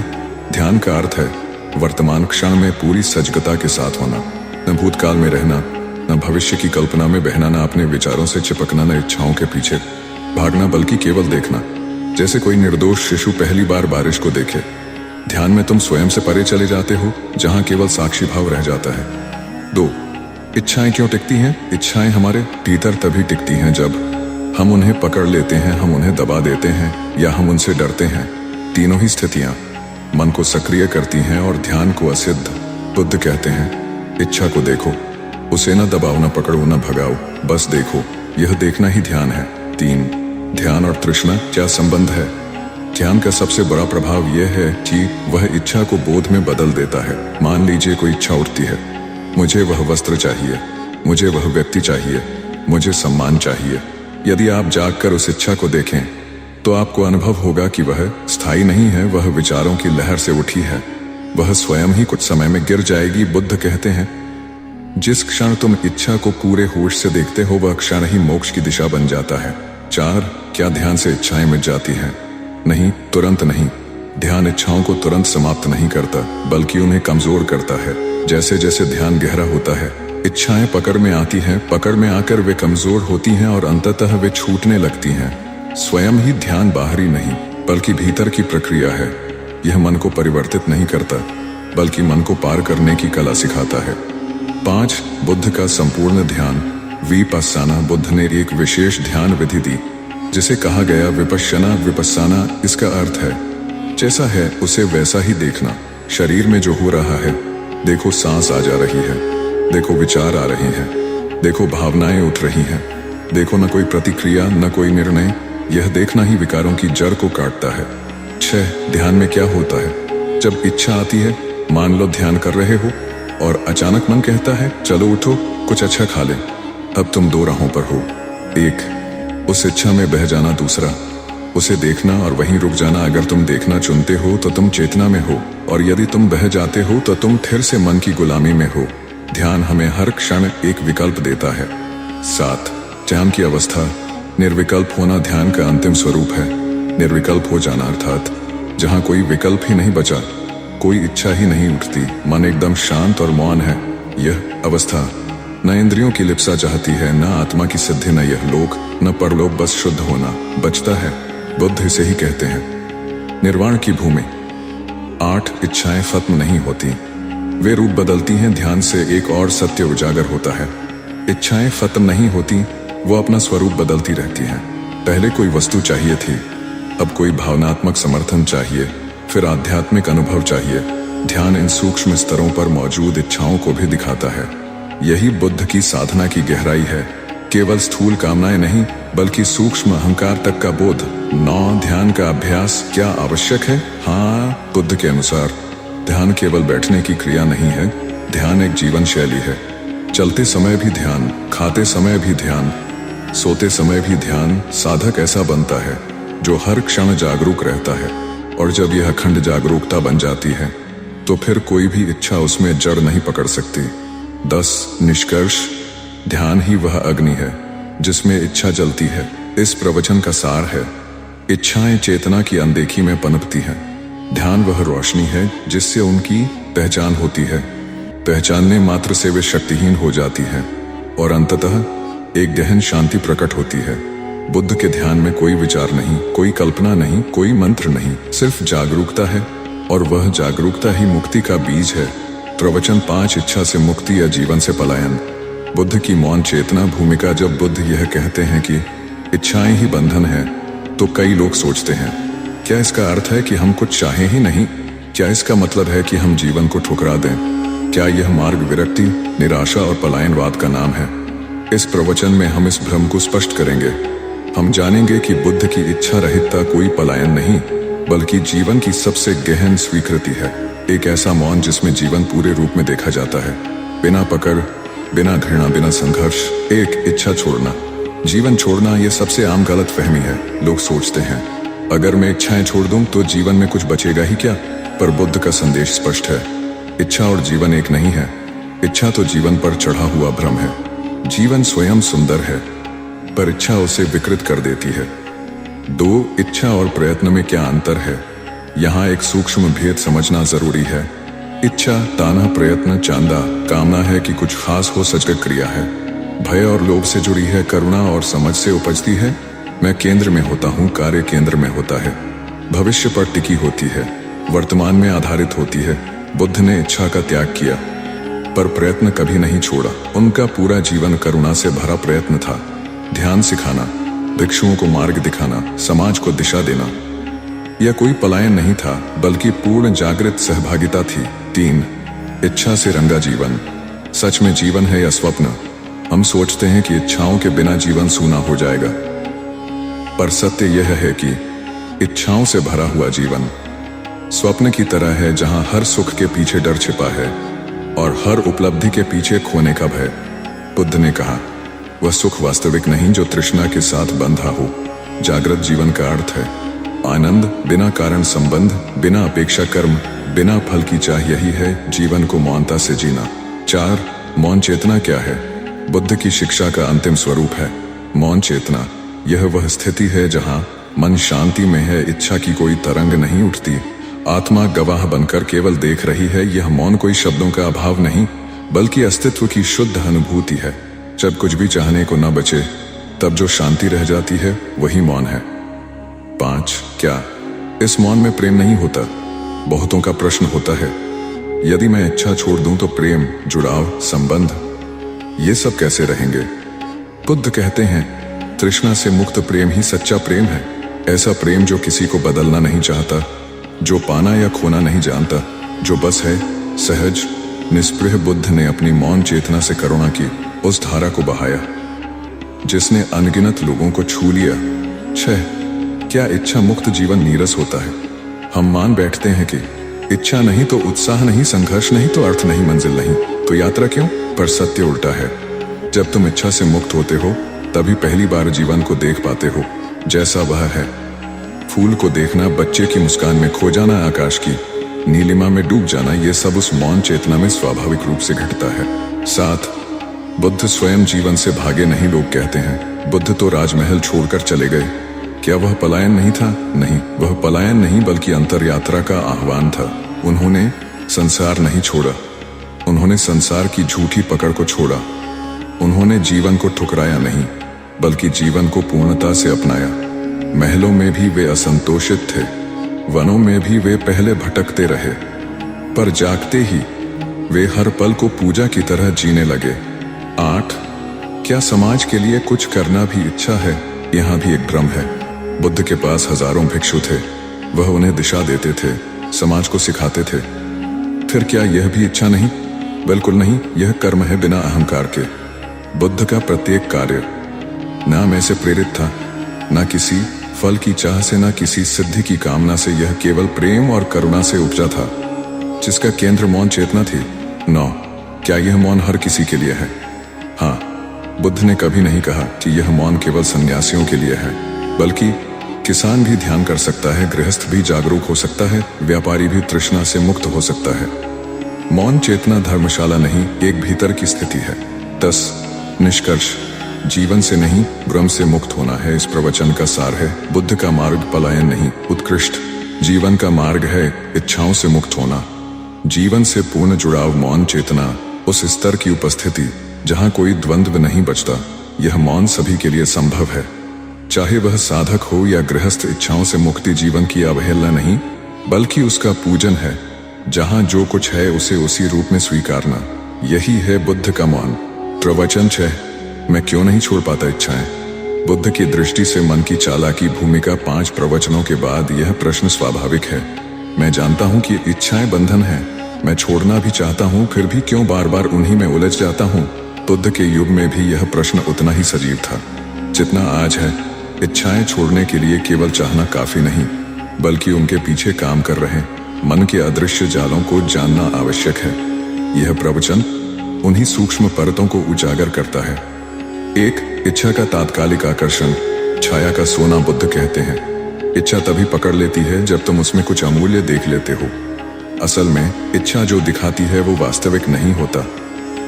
ध्यान का अर्थ है वर्तमान क्षण में पूरी सजगता के साथ होना, न भूतकाल में रहना, न भविष्य की कल्पना में बहना, न अपने विचारों से चिपकना, न इच्छाओं के पीछे भागना, बल्कि केवल देखना, जैसे कोई निर्दोष शिशु पहली बार बारिश को देखे। ध्यान में तुम स्वयं से परे चले जाते हो, जहां केवल साक्षी भाव रह जाता है। 2 इच्छाएं क्यों टिकती हैं? इच्छाएं हमारे भीतर तभी टिकती हैं जब हम उन्हें पकड़ लेते हैं, हम उन्हें दबा देते हैं या हम उनसे डरते हैं। तीनों ही स्थितियां मन को सक्रिय करती हैं और ध्यान को असिद्ध। बुद्ध कहते हैं इच्छा को देखो, उसे न दबाओ, न पकड़ो, न भगाओ, बस देखो। यह देखना ही ध्यान है। 3 ध्यान और तृष्णा क्या संबंध है? ध्यान का सबसे बड़ा प्रभाव यह है कि वह इच्छा को बोध में बदल देता है। मान लीजिए कोई इच्छा उठती है, मुझे वह वस्त्र चाहिए, मुझे वह व्यक्ति चाहिए, मुझे सम्मान चाहिए। यदि आप जागकर उस इच्छा को देखें तो आपको अनुभव होगा कि वह स्थायी नहीं है, वह विचारों की लहर से उठी है, वह स्वयं ही कुछ समय में गिर जाएगी। बुद्ध कहते हैं जिस क्षण तुम इच्छा को पूरे होश से देखते हो वह क्षण ही मोक्ष की दिशा बन जाता है। 4 क्या ध्यान से इच्छाएं मिट जाती हैं? नहीं, तुरंत नहीं। ध्यान इच्छाओं को तुरंत समाप्त नहीं करता, बल्कि उन्हें कमजोर करता है। जैसे जैसे ध्यान गहरा होता है इच्छाएं पकड़ में आती हैं, पकड़ में आकर वे कमजोर होती हैं और अंततः वे छूटने लगती हैं। स्वयं ही ध्यान बाहरी नहीं बल्कि भीतर की प्रक्रिया है। यह मन को परिवर्तित नहीं करता बल्कि मन को पार करने की कला सिखाता है। 5 बुद्ध का संपूर्ण ध्यान विपस्साना। बुद्ध ने एक विशेष ध्यान विधि दी जिसे कहा गया विपश्यना। विपस्साना इसका अर्थ है जैसा है उसे वैसा ही देखना। शरीर में जो हो रहा है देखो, सांस आ जा रही है, देखो विचार आ रहे हैं, देखो भावनाएं उठ रही हैं, देखो न कोई प्रतिक्रिया न कोई निर्णय। यह देखना ही विकारों की जड़ को काटता है। 6 ध्यान में क्या होता है? जब इच्छा आती है, मान लो ध्यान कर रहे हो और अचानक मन कहता है चलो उठो कुछ अच्छा खा लें। अब तुम 2 राहों पर हो। 1 उस इच्छा में बह जाना, दूसरा उसे देखना और वहीं रुक जाना। अगर तुम देखना चुनते हो तो तुम चेतना में हो और यदि तुम बह जाते हो तो तुम फिर से मन की गुलामी में हो। ध्यान हमें हर क्षण एक विकल्प देता है। 7 ध्यान की अवस्था। निर्विकल्प होना ध्यान का अंतिम स्वरूप है। निर्विकल्प हो जाना अर्थात जहां कोई विकल्प ही नहीं बचा, कोई इच्छा ही नहीं उठती, मन एकदम शांत और मौन है। यह अवस्था न इंद्रियों की लिप्सा चाहती है, न आत्मा की सिद्धि, न यह लोक न परलोक, बस शुद्ध होना बचता है। बुद्ध इसे ही कहते हैं निर्वाण की भूमि। 8 इच्छाएं खत्म नहीं होती, वे रूप बदलती हैं। ध्यान से एक और सत्य उजागर होता है, इच्छाएं खत्म नहीं होती, वो अपना स्वरूप बदलती रहती हैं। पहले कोई वस्तु चाहिए थी, अब कोई भावनात्मक समर्थन चाहिए, फिर आध्यात्मिक अनुभव चाहिए। ध्यान इन सूक्ष्म स्तरों पर मौजूद इच्छाओं को भी दिखाता है। यही बुद्ध की साधना की गहराई है, केवल स्थूल कामनाएं नहीं बल्कि सूक्ष्म अहंकार तक का बोध। 9 ध्यान का अभ्यास क्या आवश्यक है? हाँ, बुद्ध के अनुसार ध्यान केवल बैठने की क्रिया नहीं है, ध्यान एक जीवन शैली है। चलते समय भी ध्यान, खाते समय भी ध्यान, सोते समय भी ध्यान। साधक ऐसा बनता है जो हर क्षण जागरूक रहता है, और जब यह अखंड जागरूकता बन जाती है तो फिर कोई भी इच्छा उसमें जड़ नहीं पकड़ सकती। 10 निष्कर्ष। ध्यान ही वह अग्नि है जिसमें इच्छा जलती है। इस प्रवचन का सार है, इच्छाएं चेतना की अनदेखी में पनपती हैं, ध्यान वह रोशनी है जिससे उनकी पहचान होती है। पहचानने मात्र से वे शक्तिहीन हो जाती है और अंततः एक गहन शांति प्रकट होती है। बुद्ध के ध्यान में कोई विचार नहीं, कोई कल्पना नहीं, कोई मंत्र नहीं, सिर्फ जागरूकता है, और वह जागरूकता ही मुक्ति का बीज है। प्रवचन 5 इच्छा से मुक्ति या जीवन से पलायन। बुद्ध की मौन चेतना भूमिका। जब बुद्ध यह कहते हैं कि इच्छाएं ही बंधन है, तो कई लोग सोचते हैं, क्या इसका अर्थ है कि हम कुछ चाहें ही नहीं? क्या इसका मतलब है कि हम जीवन को ठुकरा दें? क्या यह मार्ग विरक्ति, निराशा और पलायनवाद का नाम है? इस प्रवचन में हम इस भ्रम को स्पष्ट करेंगे। हम जानेंगे कि बुद्ध की इच्छा रहितता कोई पलायन नहीं बल्कि जीवन की सबसे गहन स्वीकृति है। एक ऐसा मौन जिसमें जीवन पूरे रूप में देखा जाता है, बिना पकड़, बिना घृणा, बिना संघर्ष। एक इच्छा छोड़ना, जीवन छोड़ना, यह सबसे आम गलत फहमी है। लोग सोचते हैं अगर मैं इच्छाएं छोड़ दूं तो जीवन में कुछ बचेगा ही क्या? पर बुद्ध का संदेश स्पष्ट है, इच्छा और जीवन एक नहीं है। इच्छा तो जीवन पर चढ़ा हुआ भ्रम है। जीवन स्वयं सुंदर है पर इच्छा उसे विकृत कर देती है। 2 इच्छा और प्रयत्न में क्या अंतर है? यहाँ एक सूक्ष्म भेद समझना जरूरी है। इच्छा ताना, प्रयत्न चांदा, कामना है कि कुछ खास हो, सजग क्रिया है। भय और लोभ से जुड़ी है, करुणा और समझ से उपजती है। मैं केंद्र में होता हूँ, कार्य केंद्र में होता है। भविष्य पर टिकी होती है, वर्तमान में आधारित होती है। बुद्ध ने इच्छा का त्याग किया पर प्रयत्न कभी नहीं छोड़ा। उनका पूरा जीवन करुणा से भरा प्रयत्न था। ध्यान सिखाना, भिक्षुओं को मार्ग दिखाना, समाज को दिशा देना। यह कोई पलायन नहीं था बल्कि पूर्ण जागृत सहभागिता थी। 3 इच्छा से रंगा जीवन। सच में जीवन है या स्वप्न? हम सोचते हैं कि इच्छाओं के बिना जीवन सूना हो जाएगा, पर सत्य यह है कि इच्छाओं से भरा हुआ जीवन स्वप्न की तरह है, जहां हर सुख के पीछे डर छिपा है और हर उपलब्धि के पीछे खोने का भय। बुद्ध ने कहा, वह सुख वास्तविक नहीं जो तृष्णा के साथ बंधा हो। जागृत जीवन का अर्थ है आनंद, बिना कारण संबंध, बिना अपेक्षा कर्म, बिना फल की चाह। यही है जीवन को मौनता से जीना। 4 मौन चेतना क्या है? बुद्ध की शिक्षा का अंतिम स्वरूप है मौन चेतना। यह वह स्थिति है जहां मन शांति में है, इच्छा की कोई तरंग नहीं उठती, आत्मा गवाह बनकर केवल देख रही है। यह मौन कोई शब्दों का अभाव नहीं बल्कि अस्तित्व की शुद्ध अनुभूति है। जब कुछ भी चाहने को न बचे तब जो शांति रह जाती है वही मौन है। 5 क्या इस मौन में प्रेम नहीं होता? बहुतों का प्रश्न होता है, यदि मैं इच्छा छोड़ दूं तो प्रेम, जुड़ाव, संबंध, ये सब कैसे रहेंगे? बुद्ध कहते हैं, तृष्णा से मुक्त प्रेम ही सच्चा प्रेम है। ऐसा प्रेम जो किसी को बदलना नहीं चाहता, जो पाना या खोना नहीं जानता, जो बस है, सहज, निष्पृह। बुद्ध ने अपनी मौन चेतना से करुणा की उस धारा को बहाया जिसने अनगिनत लोगों को छू लिया। 6 क्या इच्छा मुक्त जीवन नीरस होता है? हम मान बैठते हैं कि इच्छा नहीं तो उत्साह नहीं, संघर्ष नहीं तो अर्थ नहीं, मंजिल नहीं तो यात्रा क्यों? पर सत्य उल्टा है। जब तुम इच्छा से मुक्त होते हो तभी पहली बार जीवन को देख पाते हो जैसा वह है। फूल को देखना, बच्चे की मुस्कान में खो जाना, आकाश की नीलिमा में डूब जाना, ये सब उस मौन चेतना में स्वाभाविक रूप से घटता है। 7 बुद्ध स्वयं जीवन से भागे नहीं। लोग कहते हैं बुद्ध तो राजमहल छोड़कर चले गए, क्या वह पलायन नहीं था? नहीं, वह पलायन नहीं बल्कि अंतर यात्रा का आह्वान था। उन्होंने संसार नहीं छोड़ा, उन्होंने संसार की झूठी पकड़ को छोड़ा। उन्होंने जीवन को ठुकराया नहीं बल्कि जीवन को पूर्णता से अपनाया। महलों में भी वे असंतोषित थे, वनों में भी वे पहले भटकते रहे, पर जागते ही वे हर पल को पूजा की तरह जीने लगे। 8. क्या समाज के लिए कुछ करना भी इच्छा है? यहाँ भी एक भ्रम है। बुद्ध के पास हजारों भिक्षु थे, वह उन्हें दिशा देते थे, समाज को सिखाते थे। फिर क्या यह भी इच्छा नहीं? बिल्कुल नहीं, यह कर्म है बिना अहंकार के। बुद्ध का प्रत्येक कार्य ना मैं से प्रेरित था, ना किसी फल की चाह से, ना किसी सिद्धि की कामना से। यह केवल प्रेम और करुणा से उपजा था, जिसका केंद्र मौन चेतना थी। 9. क्या यह मौन हर किसी के लिए है? हाँ, बुद्ध ने कभी नहीं कहा कि यह मौन केवल सन्यासियों के लिए है, बल्कि किसान भी ध्यान कर सकता है, गृहस्थ भी जागरूक हो सकता है, व्यापारी भी तृष्णा से मुक्त हो सकता है। मौन चेतना धर्मशाला नहीं, एक भीतर की स्थिति है। 10. निष्कर्ष, जीवन से नहीं, भ्रम से मुक्त होना है इस प्रवचन का सार है। बुद्ध का मार्ग पलायन नहीं, उत्कृष्ट जीवन का मार्ग है इच्छाओं से मुक्त होना। जीवन से पूर्ण जुड़ाव, मौन चेतना, उस स्तर की उपस्थिति जहां कोई द्वंद्व नहीं बचता। यह मौन सभी के लिए संभव है, चाहे वह साधक हो या गृहस्थ। इच्छाओं से मुक्ति जीवन की अवहेलना नहीं, बल्कि उसका पूजन है। जहां जो कुछ है उसे उसी रूप में स्वीकारना, यही है बुद्ध का मौन। प्रवचन 6. मैं क्यों नहीं छोड़ पाता इच्छाएं? बुद्ध की दृष्टि से मन की चालाकी भूमिका। 5 प्रवचनों के बाद यह प्रश्न स्वाभाविक है। मैं जानता हूं कि इच्छाएं बंधन है, मैं छोड़ना भी चाहता हूं, फिर भी क्यों बार बार उन्हीं में उलझ जाता हूं? बुद्ध के युग में भी यह प्रश्न उतना ही सजीव था जितना आज है। इच्छाएं छोड़ने के लिए केवल चाहना काफी नहीं, बल्कि उनके पीछे काम कर रहे मन के अदृश्य जालों को जानना आवश्यक है। यह प्रवचन उन्हीं सूक्ष्म परतों को उजागर करता है। 1. इच्छा का तात्कालिक आकर्षण, छाया का सोना। बुद्ध कहते हैं, इच्छा तभी पकड़ लेती है जब तुम उसमें कुछ अमूल्य देख लेते हो। असल में इच्छा जो दिखाती है वो वास्तविक नहीं होता,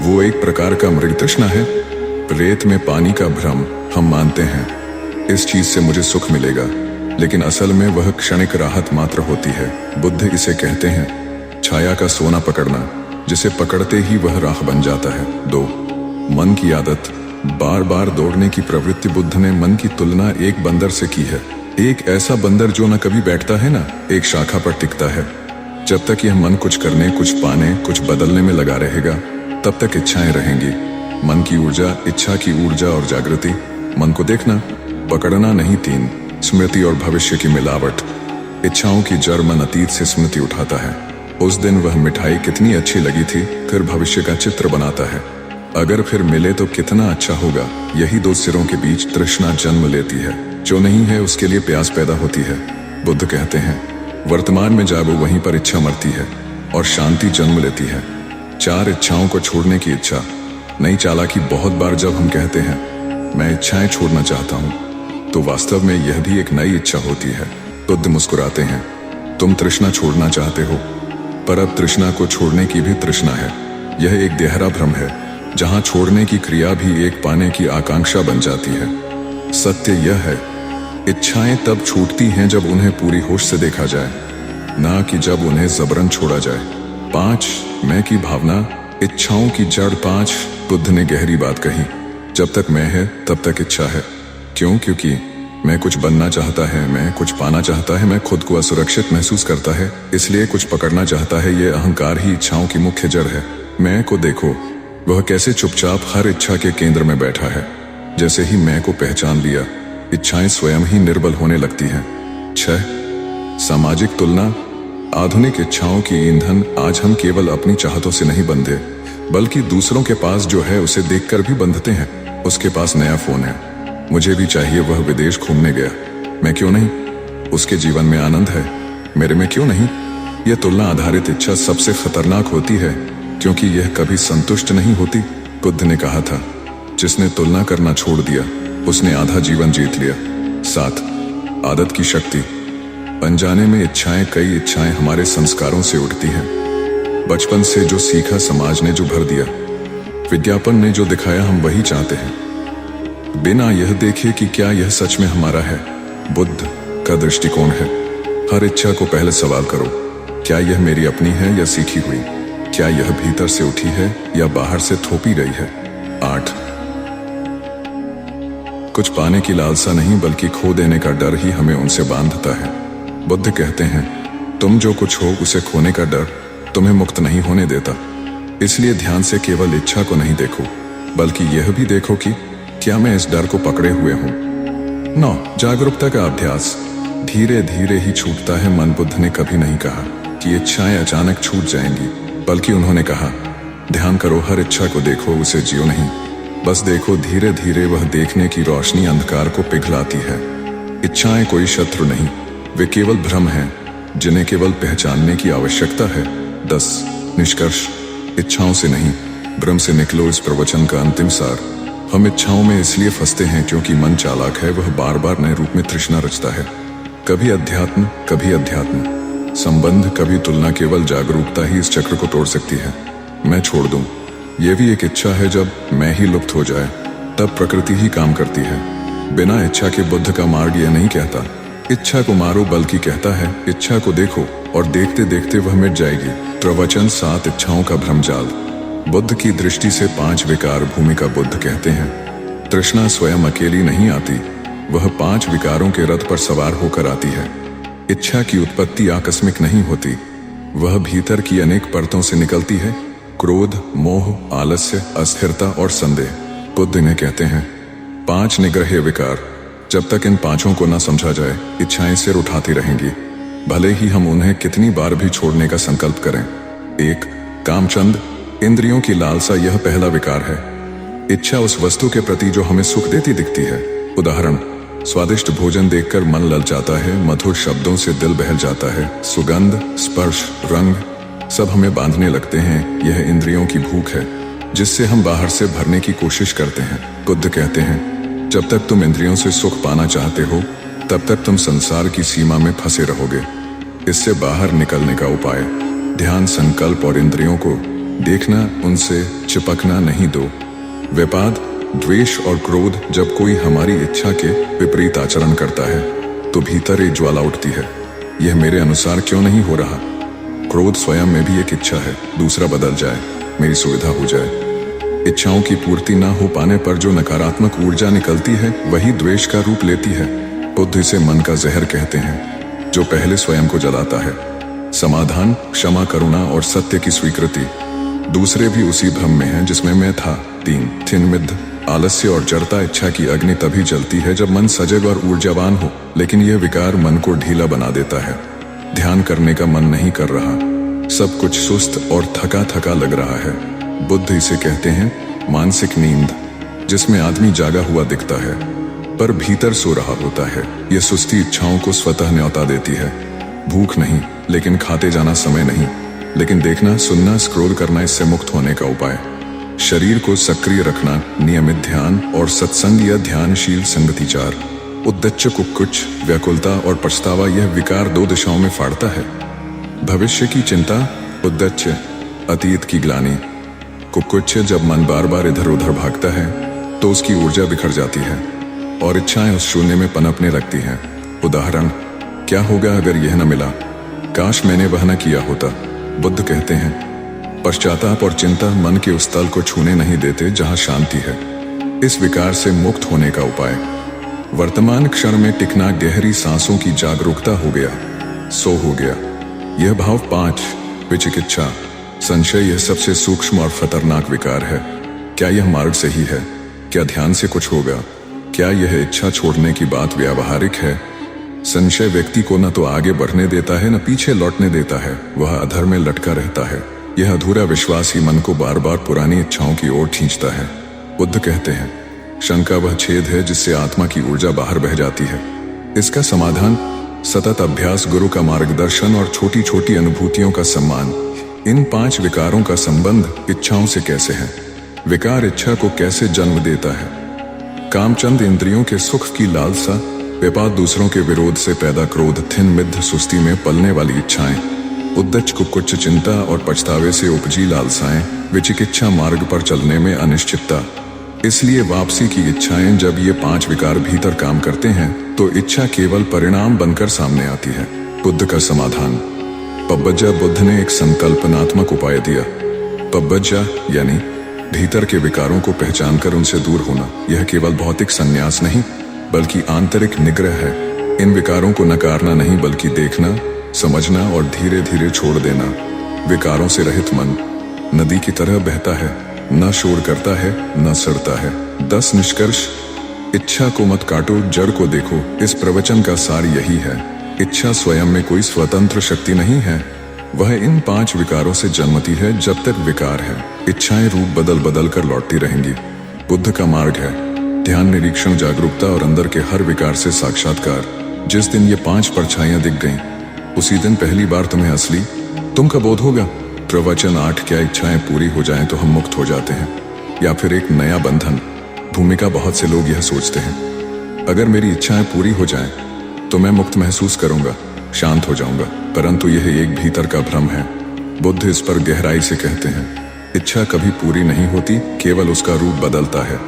वो एक प्रकार का मृग तृष्णा है। रेत में पानी का भ्रम। हम मानते हैं इस चीज से मुझे सुख मिलेगा, लेकिन असल में वह क्षणिक राहत मात्र होती है। बुद्ध इसे कहते हैं छाया का सोना पकड़ना, जिसे पकड़ते ही वह राख बन जाता है। 2. मन की आदत, बार बार दौड़ने की प्रवृत्ति। बुद्ध ने मन की तुलना एक बंदर से की है। एक ऐसा बंदर जो न कभी बैठता है ना एक शाखा पर टिकता है। जब तक यह मन कुछ करने, कुछ पाने, कुछ बदलने में लगा रहेगा, तब तक इच्छाएं रहेंगी। मन की ऊर्जा, इच्छा की ऊर्जा और जागृति। मन को देखना, पकड़ना नहीं। 3. स्मृति और भविष्य की मिलावट। इच्छाओं की जड़ मन अतीत से स्मृति उठाता है। उस दिन वह मिठाई कितनी अच्छी लगी थी, फिर भविष्य का चित्र बनाता है। अगर फिर मिले तो कितना अच्छा होगा। यही 2 सिरों के बीच तृष्णा जन्म लेती है। जो नहीं है उसके लिए प्यास पैदा होती है। बुद्ध कहते हैं, वर्तमान में जागो, वहीं पर इच्छा मरती है और शांति जन्म लेती है। 4. इच्छाओं को छोड़ने की इच्छा। नई चालाकी। बहुत बार जब हम कहते हैं मैं इच्छाएं छोड़ना चाहता हूं, तो वास्तव में यह भी एक नई इच्छा होती है। बुद्ध मुस्कुराते हैं, तुम तृष्णा छोड़ना चाहते हो, पर अब तृष्णा को छोड़ने की भी तृष्णा है। यह एक गहरा भ्रम है, जहां छोड़ने की क्रिया भी एक पाने की आकांक्षा बन जाती है। सत्य यह है, इच्छाएं तब छूटती हैं जब उन्हें पूरी होश से देखा जाए, ना कि जब उन्हें जबरन छोड़ा जाए। 5. मैं की भावना, इच्छाओं की जड़। 5. बुद्ध ने गहरी बात कही, जब तक मैं है तब तक इच्छा है। क्यों? क्योंकि मैं कुछ बनना चाहता है, मैं कुछ पाना चाहता है, मैं खुद को असुरक्षित महसूस करता है, इसलिए कुछ पकड़ना चाहता है। ये अहंकार ही इच्छाओं की मुख्य जड़ है। मैं को देखो, वह कैसे चुपचाप हर इच्छा के केंद्र में बैठा है। जैसे ही मैं को पहचान लिया, इच्छाएं स्वयं ही निर्बल होने लगती हैं। 6. सामाजिक तुलना। आधुनिक इच्छाओं की ईंधन। आज हम केवल अपनी चाहतों से नहीं बंधे, बल्कि दूसरों के पास जो है उसे देखकर भी बंधते हैं। उसके पास नया फोन है, मुझे भी चाहिए। वह विदेश घूमने गया, मैं क्यों नहीं? उसके जीवन में आनंद है, मेरे में क्यों नहीं? यह तुलना आधारित इच्छा सबसे खतरनाक होती है, क्योंकि यह कभी संतुष्ट नहीं होती। बुद्ध ने कहा था, जिसने तुलना करना छोड़ दिया उसने आधा जीवन जीत लिया। 7. आदत की शक्ति। अनजाने में इच्छाएं, कई इच्छाएं हमारे संस्कारों से उठती हैं। बचपन से जो सीखा, समाज ने जो भर दिया, विज्ञापन ने जो दिखाया, हम वही चाहते हैं, बिना यह देखे कि क्या यह सच में हमारा है। बुद्ध का दृष्टिकोण है, हर इच्छा को पहले सवाल करो, क्या यह मेरी अपनी है या सीखी हुई? क्या यह भीतर से उठी है या बाहर से थोपी गई है? 8. कुछ पाने की लालसा नहीं, बल्कि खो देने का डर ही हमें उनसे बांधता है। बुद्ध कहते हैं, तुम जो कुछ हो उसे खोने का डर तुम्हें मुक्त नहीं होने देता। इसलिए ध्यान से केवल इच्छा को नहीं देखो, बल्कि यह भी देखो कि क्या मैं इस डर को पकड़े हुए हूं। 9. जागरूकता का अभ्यास। धीरे धीरे ही छूटता है मन। बुद्ध ने कभी नहीं कहा कि इच्छाएं अचानक छूट जाएंगी, बल्कि उन्होंने कहा, ध्यान करो, हर इच्छा को देखो, उसे जियो नहीं, बस देखो। धीरे धीरे वह देखने की रोशनी अंधकार को पिघलाती है। इच्छाएं कोई शत्रु नहीं, वे केवल भ्रम हैं जिन्हें केवल पहचानने की आवश्यकता है। 10. निष्कर्ष। इच्छाओं से नहीं, भ्रम से निकलो। इस प्रवचन का अंतिम सार। हम इच्छाओं में इसलिए फंसते हैं क्योंकि मन चालाक है। वह बार बार नए रूप में तृष्णा रचता है, कभी अध्यात्म, कभी अध्यात्म संबंध, कभी तुलना। केवल जागरूकता ही इस चक्र को तोड़ सकती है। मैं छोड़ दूं, यह भी एक इच्छा है। जब मैं ही लुप्त हो जाए तब प्रकृति ही काम करती है। बिना इच्छा के बुद्ध का मार्ग यह नहीं कहता इच्छा को मारो, बल्कि कहता है इच्छा को देखो और देखते देखते वह मिट जाएगी। प्रवचन 7. इच्छाओं का भ्रमजाल। बुद्ध की दृष्टि से 5 विकार भूमिका। बुद्ध कहते हैं, तृष्णा स्वयं अकेली नहीं आती, वह 5 विकारों के रथ पर सवार होकर आती है। इच्छा की उत्पत्ति आकस्मिक नहीं होती, वह भीतर की अनेक परतों से निकलती है। क्रोध, मोह, आलस्य, अस्थिरता और संदेह। बुद्ध इन्हें कहते हैं 5 निग्रह विकार। जब तक इन 5 को न समझा जाए, इच्छाएं सिर उठाती रहेंगी, भले ही हम उन्हें कितनी बार भी छोड़ने का संकल्प करें। 1. कामचंद, इंद्रियों की लालसा। यह पहला विकार है। इच्छा उस वस्तु के प्रति जो हमें सुख देती दिखती है। उदाहरण, स्वादिष्ट भोजन देखकर मन ललचाता है, मधुर शब्दों से दिल बहल जाता है, सुगंध, स्पर्श, रंग सब हमें बांधने लगते हैं। यह इंद्रियों की भूख है जिससे हम बाहर से भरने की कोशिश करते हैं। बुद्ध कहते हैं, जब तक तुम इंद्रियों से सुख पाना चाहते हो तब तक तुम संसार की सीमा में फंसे रहोगे। इससे बाहर निकलने का उपाय ध्यान, संकल्प और इंद्रियों को देखना, उनसे चिपकना नहीं दो। व्यापाद, द्वेष और क्रोध। जब कोई हमारी इच्छा के विपरीत आचरण करता है तो भीतर एक ज्वाला उठती है, यह मेरे अनुसार क्यों नहीं हो रहा। क्रोध स्वयं में भी एक इच्छा है, दूसरा बदल जाए, मेरी सुविधा हो जाए। इच्छाओं की पूर्ति न हो पाने पर जो नकारात्मक ऊर्जा निकलती है वही द्वेष का रूप लेती है। बुद्ध इसे मन का जहर कहते हैं, जो पहले स्वयं को जलाता है। समाधान, क्षमा, करुणा और सत्य की स्वीकृति। दूसरे भी उसी भ्रम में हैं जिसमें मैं था। 3. थिनमिद्ध, आलस्य और जड़ता। इच्छा की अग्नि तभी जलती है जब मन सजग और ऊर्जावान हो, लेकिन यह विकार मन को ढीला बना देता है। ध्यान करने का मन नहीं कर रहा, सब कुछ सुस्त और थका थका लग रहा है। बुद्ध इसे कहते हैं मानसिक नींद, जिसमें आदमी जागा हुआ दिखता है पर भीतर सो रहा होता है। यह सुस्ती इच्छाओं को स्वतः न्योता देती है। भूख नहीं, लेकिन खाते जाना समय नहीं, लेकिन देखना, सुनना, स्क्रॉल करना इससे मुक्त होने का उपाय। शरीर को सक्रिय रखना, नियमित ध्यान और सत्संग या ध्यानशील संगतिचार। उद्देश्य, कुक्कुच, व्याकुलता और पछतावा। यह विकार 2 दिशाओं में फाड़ता है। भविष्य की चिंता, उद्देश्य, अतीत की ग्लानि। कुक्कुच, जब मन बार बार इधर उधर भागता है तो उसकी ऊर्जा बिखर जाती है और इच्छाएं उस शून्य में पनपने लगती हैं। उदाहरण, क्या होगा अगर यह न मिला, काश मैंने वह न किया होता। बुद्ध कहते हैं पश्चाताप और चिंता मन के उस तल को छूने नहीं देते जहां शांति है। इस विकार से मुक्त होने का उपाय वर्तमान क्षण में टिकना, गहरी सांसों की जागरूकता हो गया, सो हो गया। यह भाव 5. विचिकित्सा, संशय। यह सबसे सूक्ष्म और खतरनाक विकार है। क्या यह मार्ग सही है? क्या ध्यान से कुछ होगा? क्या यह इच्छा छोड़ने की बात व्यावहारिक है? संशय व्यक्ति को न तो आगे बढ़ने देता है न पीछे लौटने देता है, वह अधर में लटका रहता है। यह अधूरा विश्वास ही मन को बार बार पुरानी इच्छाओं की ओर खींचता है। बुद्ध कहते हैं शंका वह छेद है जिससे आत्मा की ऊर्जा बाहर बह जाती है। इसका समाधान सतत अभ्यास, गुरु का मार्गदर्शन और छोटी छोटी अनुभूतियों का सम्मान। इन 5 विकारों का संबंध इच्छाओं से कैसे है? विकार इच्छा को कैसे जन्म देता है? कामचंद, इंद्रियों के सुख की लालसा। व्यापाद, दूसरों के विरोध से पैदा क्रोध। थिनमिद्ध, सुस्ती में पलने वाली इच्छाएं। उद्देश्य, कुक्कुच, चिंता और पछतावे से उपजी लालसाएं। विचिकित्सा, मार्ग पर चलने में अनिश्चितता। इसलिए वापसी की इच्छाएं। जब ये 5 विकार भीतर काम करते हैं तो इच्छा केवल परिणाम बनकर सामने आती है। बुद्ध का समाधान। पब्बज्जा, बुद्ध ने एक संकल्पनात्मक उपाय दिया। पब्बज्जा यानी भीतर के विकारों को पहचानकर उनसे दूर होना। यह केवल भौतिक संन्यास नहीं बल्कि आंतरिक निग्रह है। इन विकारों को नकारना नहीं बल्कि देखना, समझना और धीरे धीरे छोड़ देना। विकारों से रहित मन नदी की तरह बहता है, न शोर करता है न सड़ता है। 10 निष्कर्ष। इच्छा को मत काटो, जड़ को देखो। इस प्रवचन का सार यही है, इच्छा स्वयं में कोई स्वतंत्र शक्ति नहीं है, वह इन 5 विकारों से जन्मती है। जब तक विकार है, इच्छाएं रूप बदल बदल कर लौटती रहेंगी। बुद्ध का मार्ग है ध्यान, निरीक्षण, जागरूकता और अंदर के हर विकार से साक्षात्कार। जिस दिन ये 5 परछाइयां दिख गईं, उसी दिन पहली बार तुम्हें असली तुम का बोध होगा। प्रवचन 8। क्या इच्छाएं पूरी हो जाएं तो हम मुक्त हो जाते हैं, या फिर एक नया बंधन? भूमिका। बहुत से लोग यह सोचते हैं, अगर मेरी इच्छाएं पूरी हो जाएं तो मैं मुक्त महसूस करूंगा, शांत हो जाऊंगा। परंतु यह एक भीतर का भ्रम है। बुद्ध इस पर गहराई से कहते हैं, इच्छा कभी पूरी नहीं होती, केवल उसका रूप बदलता है।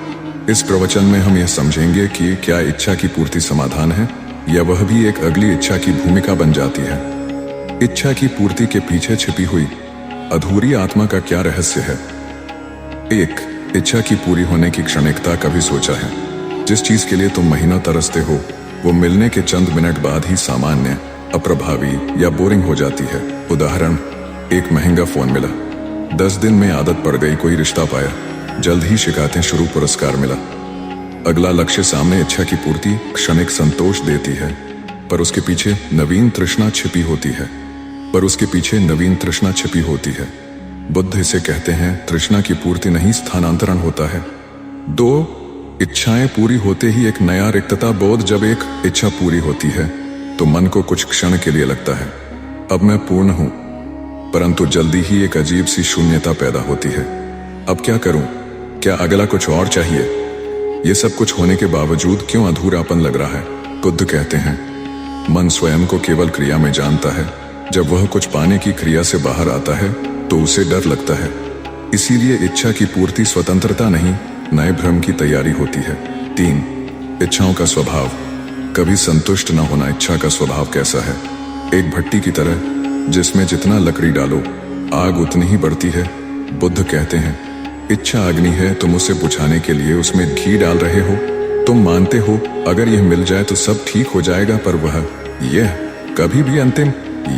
इस प्रवचन में हम यह समझेंगे कि क्या इच्छा की पूर्ति समाधान है, या वह भी एक अगली इच्छा की भूमिका बन जाती है। इच्छा की पूर्ति के पीछे छिपी हुई अधूरी आत्मा का क्या रहस्य है? 1। इच्छा की पूरी होने की क्षणिकता। कभी सोचा है, जिस चीज के लिए तुम महीनों तरसते हो, वो मिलने के चंद मिनट बाद ही सामान्य, अप्रभावी या बोरिंग हो जाती है। उदाहरण, एक महंगा फोन मिला, 10 दिन में आदत पड़ गई। कोई रिश्ता पाया, जल्द ही शिकायतें शुरू, पुरस्कार मिला। अगला लक्ष्य सामने, इच्छा की पूर्ति क्षणिक संतोष देती है, पर उसके पीछे नवीन तृष्णा छिपी होती है। बुद्ध इसे कहते हैं, तृष्णा की पूर्ति नहीं, स्थानांतरण होता है। 2। इच्छाएं पूरी होते ही एक नया रिक्तता बोध। जब एक इच्छा पूरी होती है तो मन को कुछ क्षण के लिए लगता है, अब मैं पूर्ण हूं, परंतु जल्दी ही एक अजीब सी शून्यता पैदा होती है। अब क्या करूं? क्या अगला कुछ और चाहिए? ये सब कुछ होने के बावजूद क्यों अधूरापन लग रहा है? बुद्ध कहते हैं, मन स्वयं को केवल क्रिया में जानता है। जब वह कुछ पाने की क्रिया से बाहर आता है तो उसे डर लगता है। इसीलिए इच्छा की पूर्ति स्वतंत्रता नहीं, नए भ्रम की तैयारी होती है। 3। इच्छाओं का स्वभाव। कभी संतुष्ट न होना। इच्छा का स्वभाव कैसा है? एक भट्टी की तरह, जिसमें जितना लकड़ी डालो आग उतनी ही बढ़ती है। बुद्ध कहते हैं, इच्छा अग्नि है, तुम उसे बुझाने के लिए उसमें घी डाल रहे हो। तुम मानते हो अगर यह मिल जाए तो सब ठीक हो जाएगा, पर यह कभी भी अंतिम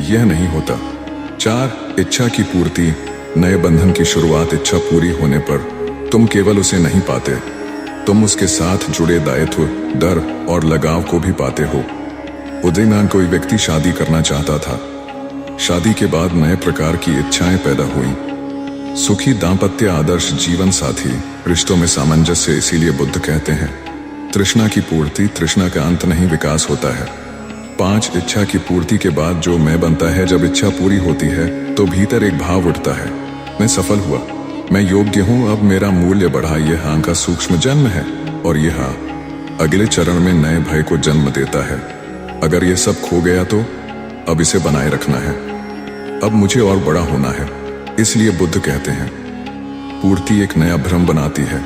यह नहीं होता। 4। इच्छा की पूर्ति, नए बंधन की शुरुआत। इच्छा पूरी होने पर तुम केवल उसे नहीं पाते, तुम उसके साथ जुड़े दायित्व, डर और लगाव को भी पाते हो। उदयमान कोई व्यक्ति शादी करना चाहता था। शादी के बाद नए प्रकार की इच्छाएं पैदा हुई, सुखी दाम्पत्य, आदर्श जीवन साथी, रिश्तों में सामंजस्य। इसीलिए बुद्ध कहते हैं, तृष्णा की पूर्ति, तृष्णा का अंत नहीं, विकास होता है। 5। इच्छा की पूर्ति के बाद जो मैं बनता है। जब इच्छा पूरी होती है तो भीतर एक भाव उठता है, मैं सफल हुआ, मैं योग्य हूं, अब मेरा मूल्य बढ़ा। यह हाँ का सूक्ष्म जन्म है, और यह हाँ अगले चरण में नए भय को जन्म देता है। अगर यह सब खो गया तो अब इसे बनाए रखना है, अब मुझे और बड़ा होना है। इसलिए बुद्ध कहते हैं, पूर्ति एक नया भ्रम बनाती है,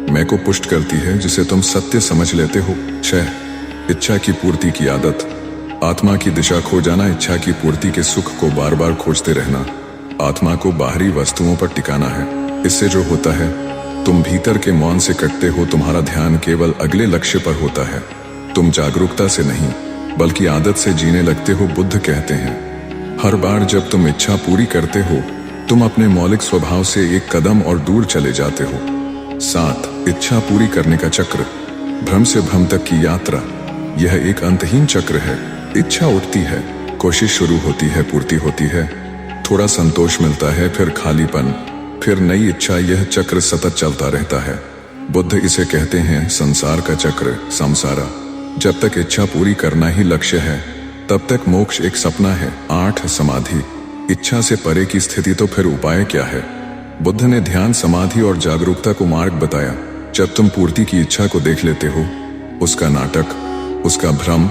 मैं को पुष्ट करती है, जिसे तुम सत्य समझ लेते हो। 6। इच्छा की पूर्ति की आदत। आत्मा की दिशा खो जाना। इच्छा की पूर्ति के सुख को बार बार खोजते रहना, आत्मा को बाहरी वस्तुओं पर टिकाना है। इससे जो होता है, तुम भीतर के मौन से कटते हो, तुम्हारा ध्यान केवल अगले लक्ष्य पर होता है। तुम जागरूकता से नहीं बल्कि आदत से जीने लगते हो। बुद्ध कहते हैं, हर बार जब तुम इच्छा पूरी करते हो, तुम अपने मौलिक स्वभाव से एक कदम और दूर चले जाते हो। 7। इच्छा पूरी करने का चक्र। भ्रम से भ्रम तक की यात्रा, यह एक अंतहीन चक्र है। इच्छा उठती है, कोशिश शुरू होती है, पूर्ति होती है, थोड़ा संतोष मिलता है, फिर खालीपन, फिर नई इच्छा। यह चक्र सतत चलता रहता है। बुद्ध इसे कहते हैं संसार का चक्र, संसारा। जब तक इच्छा पूरी करना ही लक्ष्य है, तब तक मोक्ष एक सपना है। 8। समाधि। इच्छा से परे की स्थिति। तो फिर उपाय क्या है? बुद्ध ने ध्यान, समाधि और जागरूकता को मार्ग बताया। जब तुम पूर्ति की इच्छा को देख लेते हो, उसका नाटक, उसका भ्रम,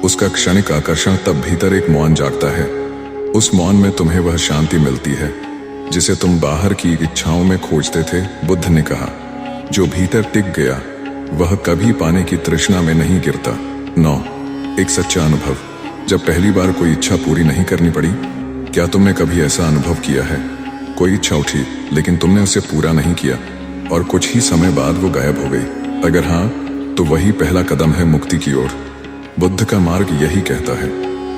उसका क्षणिक आकर्षण, तब भीतर एक मौन जागता है। उस मौन में तुम्हें वह शांति मिलती है जिसे तुम बाहर की इच्छाओं में खोजते थे। बुद्ध ने कहा, जो भीतर टिक गया वह कभी पाने की तृष्णा में नहीं गिरता। 9। एक सच्चा अनुभव। जब पहली बार कोई इच्छा पूरी नहीं करनी पड़ी, क्या तुमने कभी ऐसा अनुभव किया है? कोई इच्छा उठी लेकिन तुमने उसे पूरा नहीं किया और कुछ ही समय बाद वो गायब हो गई। अगर हाँ, तो वही पहला कदम है मुक्ति की ओर। बुद्ध का मार्ग यही कहता है,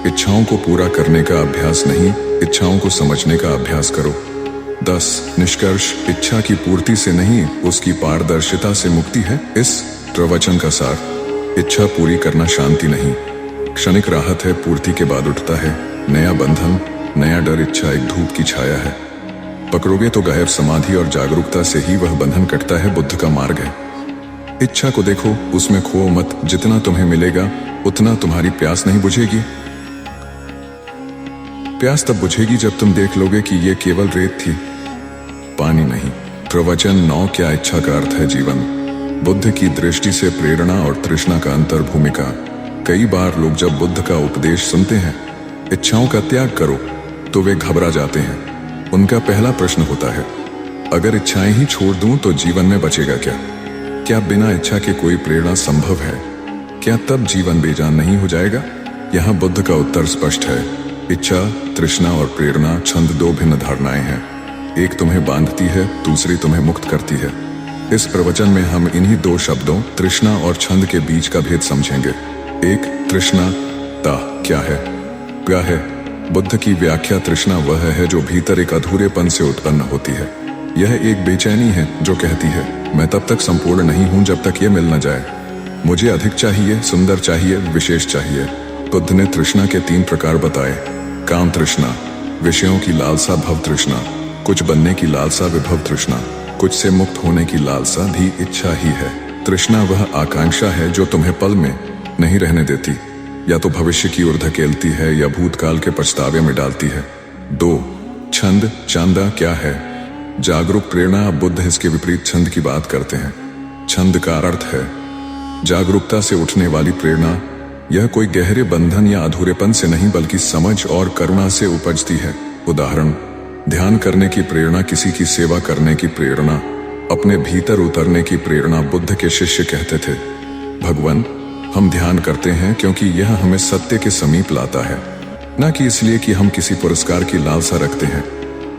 इच्छाओं को पूरा करने का अभ्यास नहीं, इच्छाओं को समझने का अभ्यास करो। 10 निष्कर्ष, इच्छा की पूर्ति से नहीं, उसकी पारदर्शिता से मुक्ति है इस प्रवचन का सार। इच्छा पूरी करना शांति नहीं, क्षणिक राहत है, पूर्ति के बाद उठता है नया बंधन, नया डर। इच्छा एक धूप की छाया है, पकड़ोगे तो गायब, समाधि और जागरूकता से ही वह बंधन कटता है। बुद्ध का मार्ग है, इच्छा को देखो, उसमें खो मत, जितना तुम्हें मिलेगा उतना तुम्हारी प्यास नहीं बुझेगी। प्यास तब बुझेगी जब तुम देख लोगे कि ये केवल रेत थी, पानी नहीं। प्रवचन 9, क्या इच्छा का अर्थ है जीवन। बुद्ध की दृष्टि से प्रेरणा और तृष्णा का अंतर भूमिका। कई बार लोग जब बुद्ध का उपदेश सुनते हैं, इच्छाओं का त्याग करो, तो वे घबरा जाते हैं। उनका पहला प्रश्न होता है, अगर इच्छाएं ही छोड़ दूं तो जीवन में बचेगा क्या? क्या बिना इच्छा के कोई प्रेरणा संभव है? क्या तब जीवन बेजान नहीं हो जाएगा? यहाँ बुद्ध का उत्तर स्पष्ट है, इच्छा, तृष्णा और प्रेरणा छंद 2 भिन्न धारणाएं हैं। एक तुम्हें बांधती है, दूसरी तुम्हें मुक्त करती है। इस प्रवचन में हम इन्हीं 2 शब्दों तृष्णा और छंद के बीच का भेद समझेंगे। एक, तृष्णा ता क्या है, क्या है? बुद्ध की व्याख्या, तृष्णा वह है जो भीतर एक अधूरेपन से उत्पन्न होती है। यह एक बेचैनी है जो कहती है, मैं तब तक संपूर्ण नहीं हूं जब तक ये मिल न जाए। मुझे अधिक चाहिए, सुंदर चाहिए, विशेष चाहिए। बुद्ध ने तृष्णा के 3 प्रकार बताए। काम तृष्णा, विषयों की लालसा, भव तृष्णा, कुछ बनने की लालसा, विभव तृष्णा, कुछ से मुक्त होने की लालसा भी इच्छा ही है। तृष्णा वह आकांक्षा है जो तुम्हें पल में नहीं रहने देती, या तो भविष्य की ओर धकेलती है या भूतकाल के पछतावे में डालती है। 2, छंद, चांदा क्या है? जागरूक प्रेरणा। बुद्ध इसके विपरीत छंद की बात करते हैं। छंद का अर्थ है जागरूकता से उठने वाली प्रेरणा। यह कोई गहरे बंधन या अधूरेपन से नहीं, बल्कि समझ और करुणा से उपजती है। उदाहरण, ध्यान करने की प्रेरणा, किसी की सेवा करने की प्रेरणा, अपने भीतर उतरने की प्रेरणा। बुद्ध के शिष्य कहते थे, भगवान, हम ध्यान करते हैं क्योंकि यह हमें सत्य के समीप लाता है, न कि इसलिए कि हम किसी पुरस्कार की लालसा रखते हैं।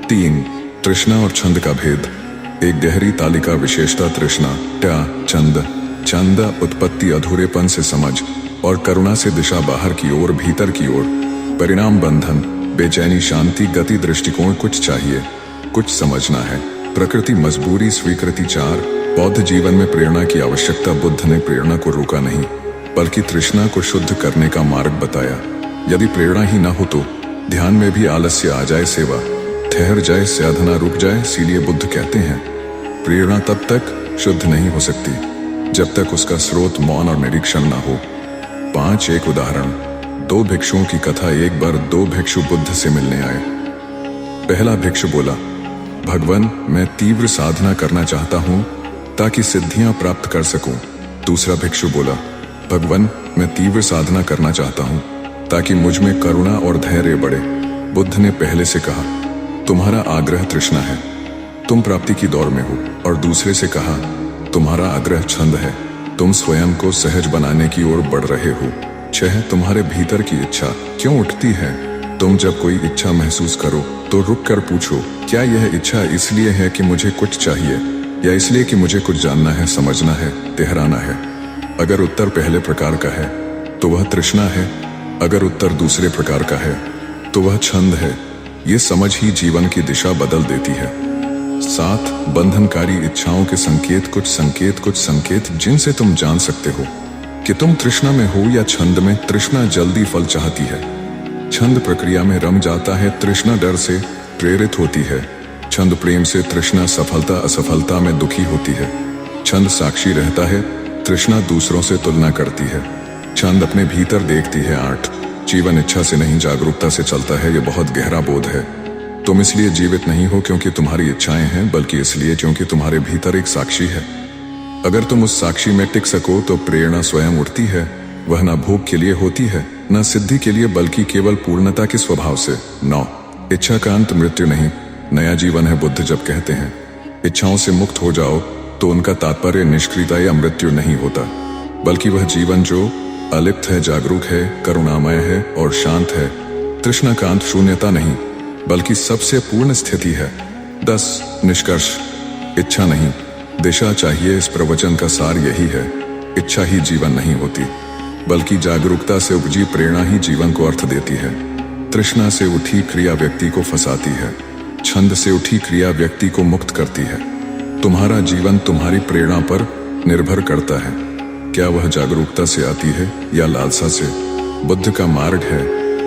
3, तृष्णा और छंद का भेद। एक गहरी तालिका विशेषता तृष्णा, त्या, चंद। चंद उत्पत्ति, अधूरेपन से समझ, और करुणा से दिशा, बाहर की ओर, भीतर की ओर। परिणाम बंधन, बेचैनी, शांति, गति, दृष्टिकोण, कुछ चाहिए, कुछ समझना है। प्रकृति, मजबूरी, स्वीकृति। 4, बौद्ध जीवन में प्रेरणा की आवश्यकता। बुद्ध ने प्रेरणा को रोका नहीं, बल्कि तृष्णा को शुद्ध करने का मार्ग बताया। यदि प्रेरणा ही न हो तो ध्यान में भी आलस्य आ जाए, सेवा ठहर जाए, साधना रुक जाए। इसीलिए बुद्ध कहते हैं, प्रेरणा तब तक शुद्ध नहीं हो सकती जब तक उसका स्रोत मौन और निरीक्षण न हो। 5, एक उदाहरण। 2 भिक्षुओं की कथा। एक बार 2 भिक्षु बुद्ध से मिलने आए। पहला भिक्षु बोला, भगवान, मैं तीव्र साधना करना चाहता हूं ताकि सिद्धियां प्राप्त कर सकूं। दूसरा भिक्षु बोला, भगवान, मैं तीव्र साधना करना चाहता हूं ताकि मुझ में करुणा और धैर्य बढ़े। बुद्ध ने पहले से कहा, तुम्हारा आग्रह तृष्णा है, तुम प्राप्ति की दौड़ में हो। और दूसरे से कहा, तुम्हारा आग्रह छंद है, तुम स्वयं को सहज बनाने की ओर बढ़ रहे हो। 6, तुम्हारे भीतर की इच्छा क्यों उठती है? तुम जब कोई इच्छा महसूस करो तो रुक कर पूछो, क्या यह इच्छा इसलिए है कि मुझे कुछ चाहिए, या इसलिए कि मुझे कुछ जानना है, समझना है, ठहराना है? अगर उत्तर पहले प्रकार का है तो वह तृष्णा है, अगर उत्तर दूसरे प्रकार का है तो वह छंद है। ये समझ ही जीवन की दिशा बदल देती है। 7, बंधनकारी इच्छाओं के संकेत। कुछ संकेत जिनसे तुम जान सकते हो कि तुम तृष्णा में हो या छंद में। तृष्णा जल्दी फल चाहती है, छंद प्रक्रिया में रम जाता है। तृष्णा डर से प्रेरित होती है, छंद प्रेम से। तृष्णा सफलता असफलता में दुखी होती है, छंद साक्षी रहता है। तृष्णा दूसरों से तुलना करती है, छंद अपने भीतर देखती है। 8, जीवन इच्छा से नहीं, जागरूकता से चलता है। यह बहुत गहरा बोध है। तुम इसलिए जीवित नहीं हो क्योंकि तुम्हारी इच्छाएं हैं, बल्कि इसलिए क्योंकि तुम्हारे भीतर एक साक्षी है। अगर तुम उस साक्षी में टिक सको तो प्रेरणा स्वयं उठती है। वह न भोग के लिए होती है, न सिद्धि के लिए, बल्कि केवल पूर्णता के स्वभाव से। 9, इच्छा का अंत मृत्यु नहीं, नया जीवन है। बुद्ध जब कहते हैं इच्छाओं से मुक्त हो जाओ तो उनका तात्पर्य निष्क्रियता या मृत्यु नहीं होता, बल्कि वह जीवन जो अलिप्त है, जागरूक है, करुणामय है और शांत है। तृष्णा का अंत शून्यता नहीं, बल्कि सबसे पूर्ण स्थिति है। 10, निष्कर्ष, इच्छा नहीं, दिशा चाहिए। इस प्रवचन का सार यही है, इच्छा ही जीवन नहीं होती। बल्कि जागरूकता से उपजी प्रेरणा ही जीवन को अर्थ देती है। तृष्णा से उठी क्रिया व्यक्ति को फंसाती है, छंद से उठी क्रिया व्यक्ति को मुक्त करती है। तुम्हारा जीवन तुम्हारी प्रेरणा पर निर्भर करता है। क्या वह जागरूकता से आती है या लालसा से? बुद्ध का मार्ग है,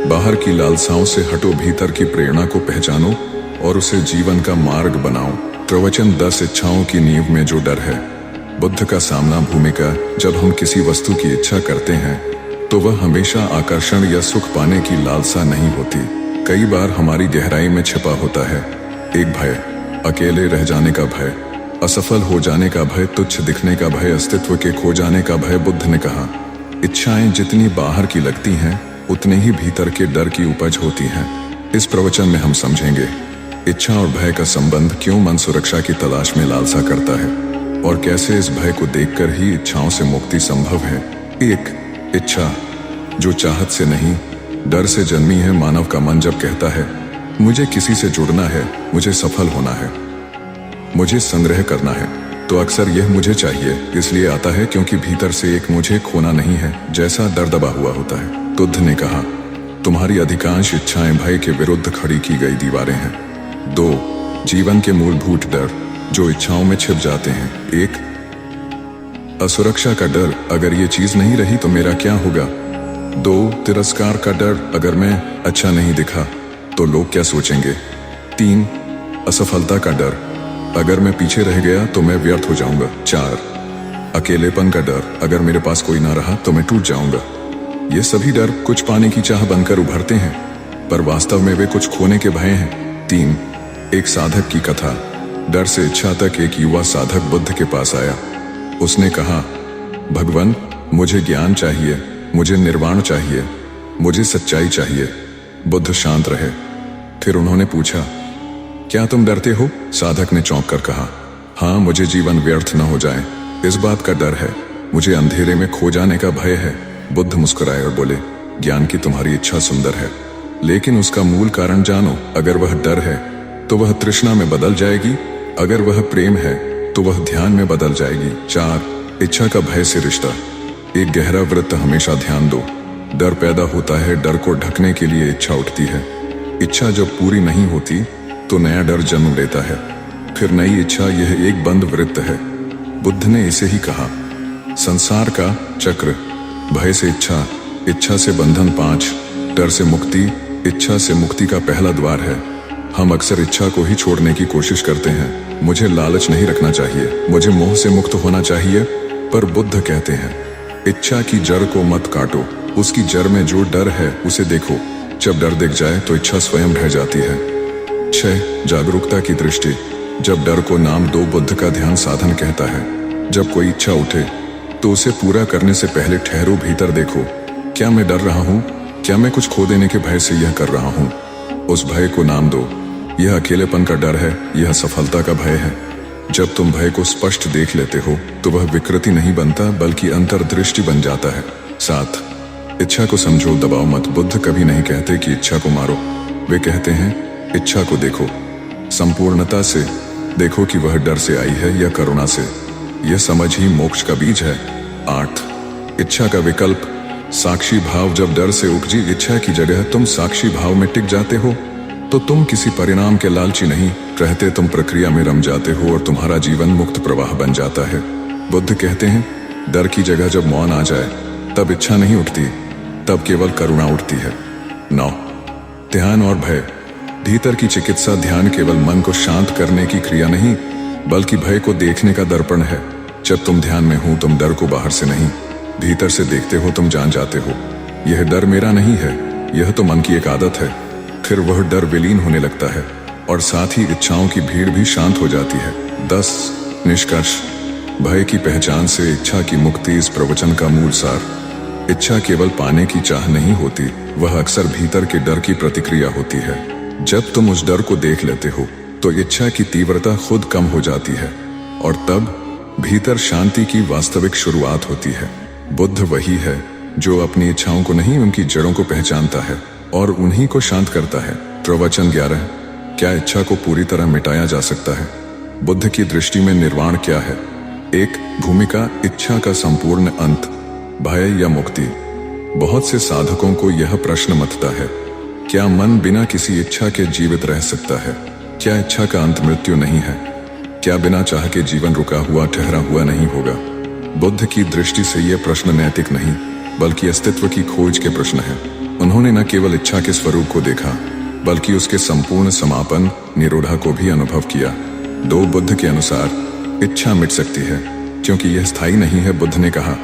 बाहर की लालसाओं से हटो, भीतर की प्रेरणा को पहचानो और उसे जीवन का मार्ग बनाओ। प्रवचन 10 इच्छाओं की नींव में जो डर है। बुद्ध का सामना भूमिका। जब हम किसी वस्तु की इच्छा करते हैं तो वह हमेशा आकर्षण या सुख पाने की लालसा नहीं होती। कई बार हमारी गहराई में छिपा होता है एक भय, अकेले रह जाने का भय, असफल हो जाने का भय, तुच्छ दिखने का भय, अस्तित्व के खो जाने का भय। बुद्ध ने कहा, इच्छाएं जितनी बाहर की लगती हैं उतने ही भीतर के डर की उपज होती हैं। इस प्रवचन में हम समझेंगे इच्छा और भय का संबंध, क्यों मन सुरक्षा की तलाश में लालसा करता है और कैसे इस भय को देखकर ही इच्छाओं से मुक्ति संभव है। 1. इच्छा जो चाहत से नहीं डर से जन्मी है। मानव का मन जब कहता है मुझे किसी से जुड़ना है, मुझे सफल होना है, मुझे संग्रह करना है, तो अक्सर यह मुझे चाहिए इसलिए आता है क्योंकि भीतर से एक मुझे खोना नहीं है जैसा डर दबा हुआ होता है। बुद्ध ने कहा, तुम्हारी अधिकांश इच्छाएं भय के विरुद्ध खड़ी की गई दीवारें हैं। 2. जीवन के मूलभूत डर जो इच्छाओं में छिप जाते हैं। 1. असुरक्षा का डर, अगर ये चीज नहीं रही तो मेरा क्या होगा। 2. तिरस्कार का डर, अगर मैं अच्छा नहीं दिखा तो लोग क्या सोचेंगे। 3. असफलता का डर, अगर मैं पीछे रह गया तो मैं व्यर्थ हो जाऊंगा। 4. अकेलेपन का डर, अगर मेरे पास कोई ना रहा तो मैं टूट जाऊंगा। ये सभी डर कुछ पाने की चाह बनकर उभरते हैं, पर वास्तव में वे कुछ खोने के भय हैं। 3. एक साधक की कथा। डर से इच्छा तक एक युवा साधक बुद्ध के पास आया। उसने कहा, भगवान, मुझे ज्ञान चाहिए, मुझे निर्वाण चाहिए, मुझे सच्चाई चाहिए। बुद्ध शांत रहे। फिर उन्होंने पूछा, क्या तुम डरते हो? साधक ने चौंक कर कहा, हाँ, मुझे जीवन व्यर्थ न हो जाए, इस बात का डर है, मुझे अंधेरे में खो जाने का भय है। बुद्ध मुस्कुराए और बोले, ज्ञान की तुम्हारी इच्छा सुंदर है, लेकिन उसका मूल कारण जानो। अगर वह डर है तो वह तृष्णा में बदल जाएगी, अगर वह प्रेम है तो वह ध्यान में बदल जाएगी। 4. इच्छा का भय से रिश्ता। एक गहरा वृत्त, हमेशा ध्यान दो। डर पैदा होता है, डर को ढकने के लिए इच्छा उठती है। इच्छा जब पूरी नहीं होती तो नया डर जन्म लेता है, फिर नई इच्छा। यह एक बंद वृत्त है। बुद्ध ने इसे ही कहा, संसार का चक्र। भय से इच्छा, इच्छा से बंधन। 5. डर से मुक्ति। इच्छा से मुक्ति का पहला द्वार है। हम अक्सर इच्छा को ही छोड़ने की कोशिश करते हैं। मुझे लालच नहीं रखना चाहिए, मुझे मोह से मुक्त होना चाहिए, पर बुद्ध कहते हैं, इच्छा की जड़ को मत काटो, उसकी जड़ में जो डर है उसे देखो। जब डर दिख जाए तो इच्छा स्वयं ढह जाती है। 6. जागरूकता की दृष्टि। जब डर को नाम दो। बुद्ध का ध्यान साधन कहता है, जब कोई इच्छा उठे तो उसे पूरा करने से पहले ठहरो, भीतर देखो, क्या मैं डर रहा हूँ? क्या मैं कुछ खो देने के भय से यह कर रहा हूँ? उस भय को नाम दो। यह अकेलेपन का डर है, यह सफलता का भय है। जब तुम भय को स्पष्ट देख लेते हो तो वह विकृति नहीं बनता, बल्कि अंतर्दृष्टि बन जाता है। 7. इच्छा को समझो, दबाओ मत। बुद्ध कभी नहीं कहते कि इच्छा को मारो, वे कहते हैं इच्छा को देखो, संपूर्णता से देखो कि वह डर से आई है या करुणा से। यह समझ ही मोक्ष का बीज है। 8. इच्छा का विकल्प। साक्षी भाव। जब डर से उपजी इच्छा की जगह तुम साक्षी भाव में टिक जाते हो तो तुम किसी परिणाम के लालची नहीं रहते, तुम प्रक्रिया में रम जाते हो और तुम्हारा जीवन मुक्त प्रवाह बन जाता है। बुद्ध कहते हैं, डर की जगह जब मौन आ जाए तब इच्छा नहीं उठती, तब केवल करुणा उठती है। 9. ध्यान और भय। भीतर की चिकित्सा। ध्यान केवल मन को शांत करने की क्रिया नहीं, बल्कि भय को देखने का दर्पण है। जब तुम ध्यान में हो तुम डर को बाहर से नहीं, भीतर से देखते हो। तुम जान जाते हो, यह डर मेरा नहीं है, यह तो मन की एक आदत है। फिर वह डर विलीन होने लगता है और साथ ही इच्छाओं की भीड़ भी शांत हो जाती है। 10. निष्कर्ष। भय की पहचान से इच्छा की मुक्ति। इस प्रवचन का मूल सार, इच्छा केवल पाने की चाह नहीं होती, वह अक्सर भीतर के डर की प्रतिक्रिया होती है। जब तुम उस डर को देख लेते हो तो इच्छा की तीव्रता खुद कम हो जाती है और तब भीतर शांति की वास्तविक शुरुआत होती है। बुद्ध वही है जो अपनी इच्छाओं को नहीं, उनकी जड़ों को पहचानता है और उन्हीं को शांत करता है। प्रवचन 11। क्या इच्छा को पूरी तरह मिटाया जा सकता है? बुद्ध की दृष्टि में निर्वाण क्या है? 1. भूमिका। इच्छा का संपूर्ण अंत। भय या मुक्ति। बहुत से साधकों को यह प्रश्न मथता है, क्या मन बिना किसी इच्छा के जीवित रह सकता है? क्या इच्छा का अंत मृत्यु नहीं है? क्या बिना चाह के जीवन रुका हुआ ठहरा हुआ नहीं होगा? बुद्ध की दृष्टि से यह प्रश्न नैतिक नहीं बल्कि अस्तित्व की खोज के प्रश्न है। उन्होंने न केवल इच्छा के स्वरूप को देखा बल्कि उसके संपूर्ण समापन निरोधा को भी अनुभव किया। दो बुद्ध के अनुसार इच्छा मिट सकती है क्योंकि यह स्थायी नहीं है। बुद्ध ने कहा,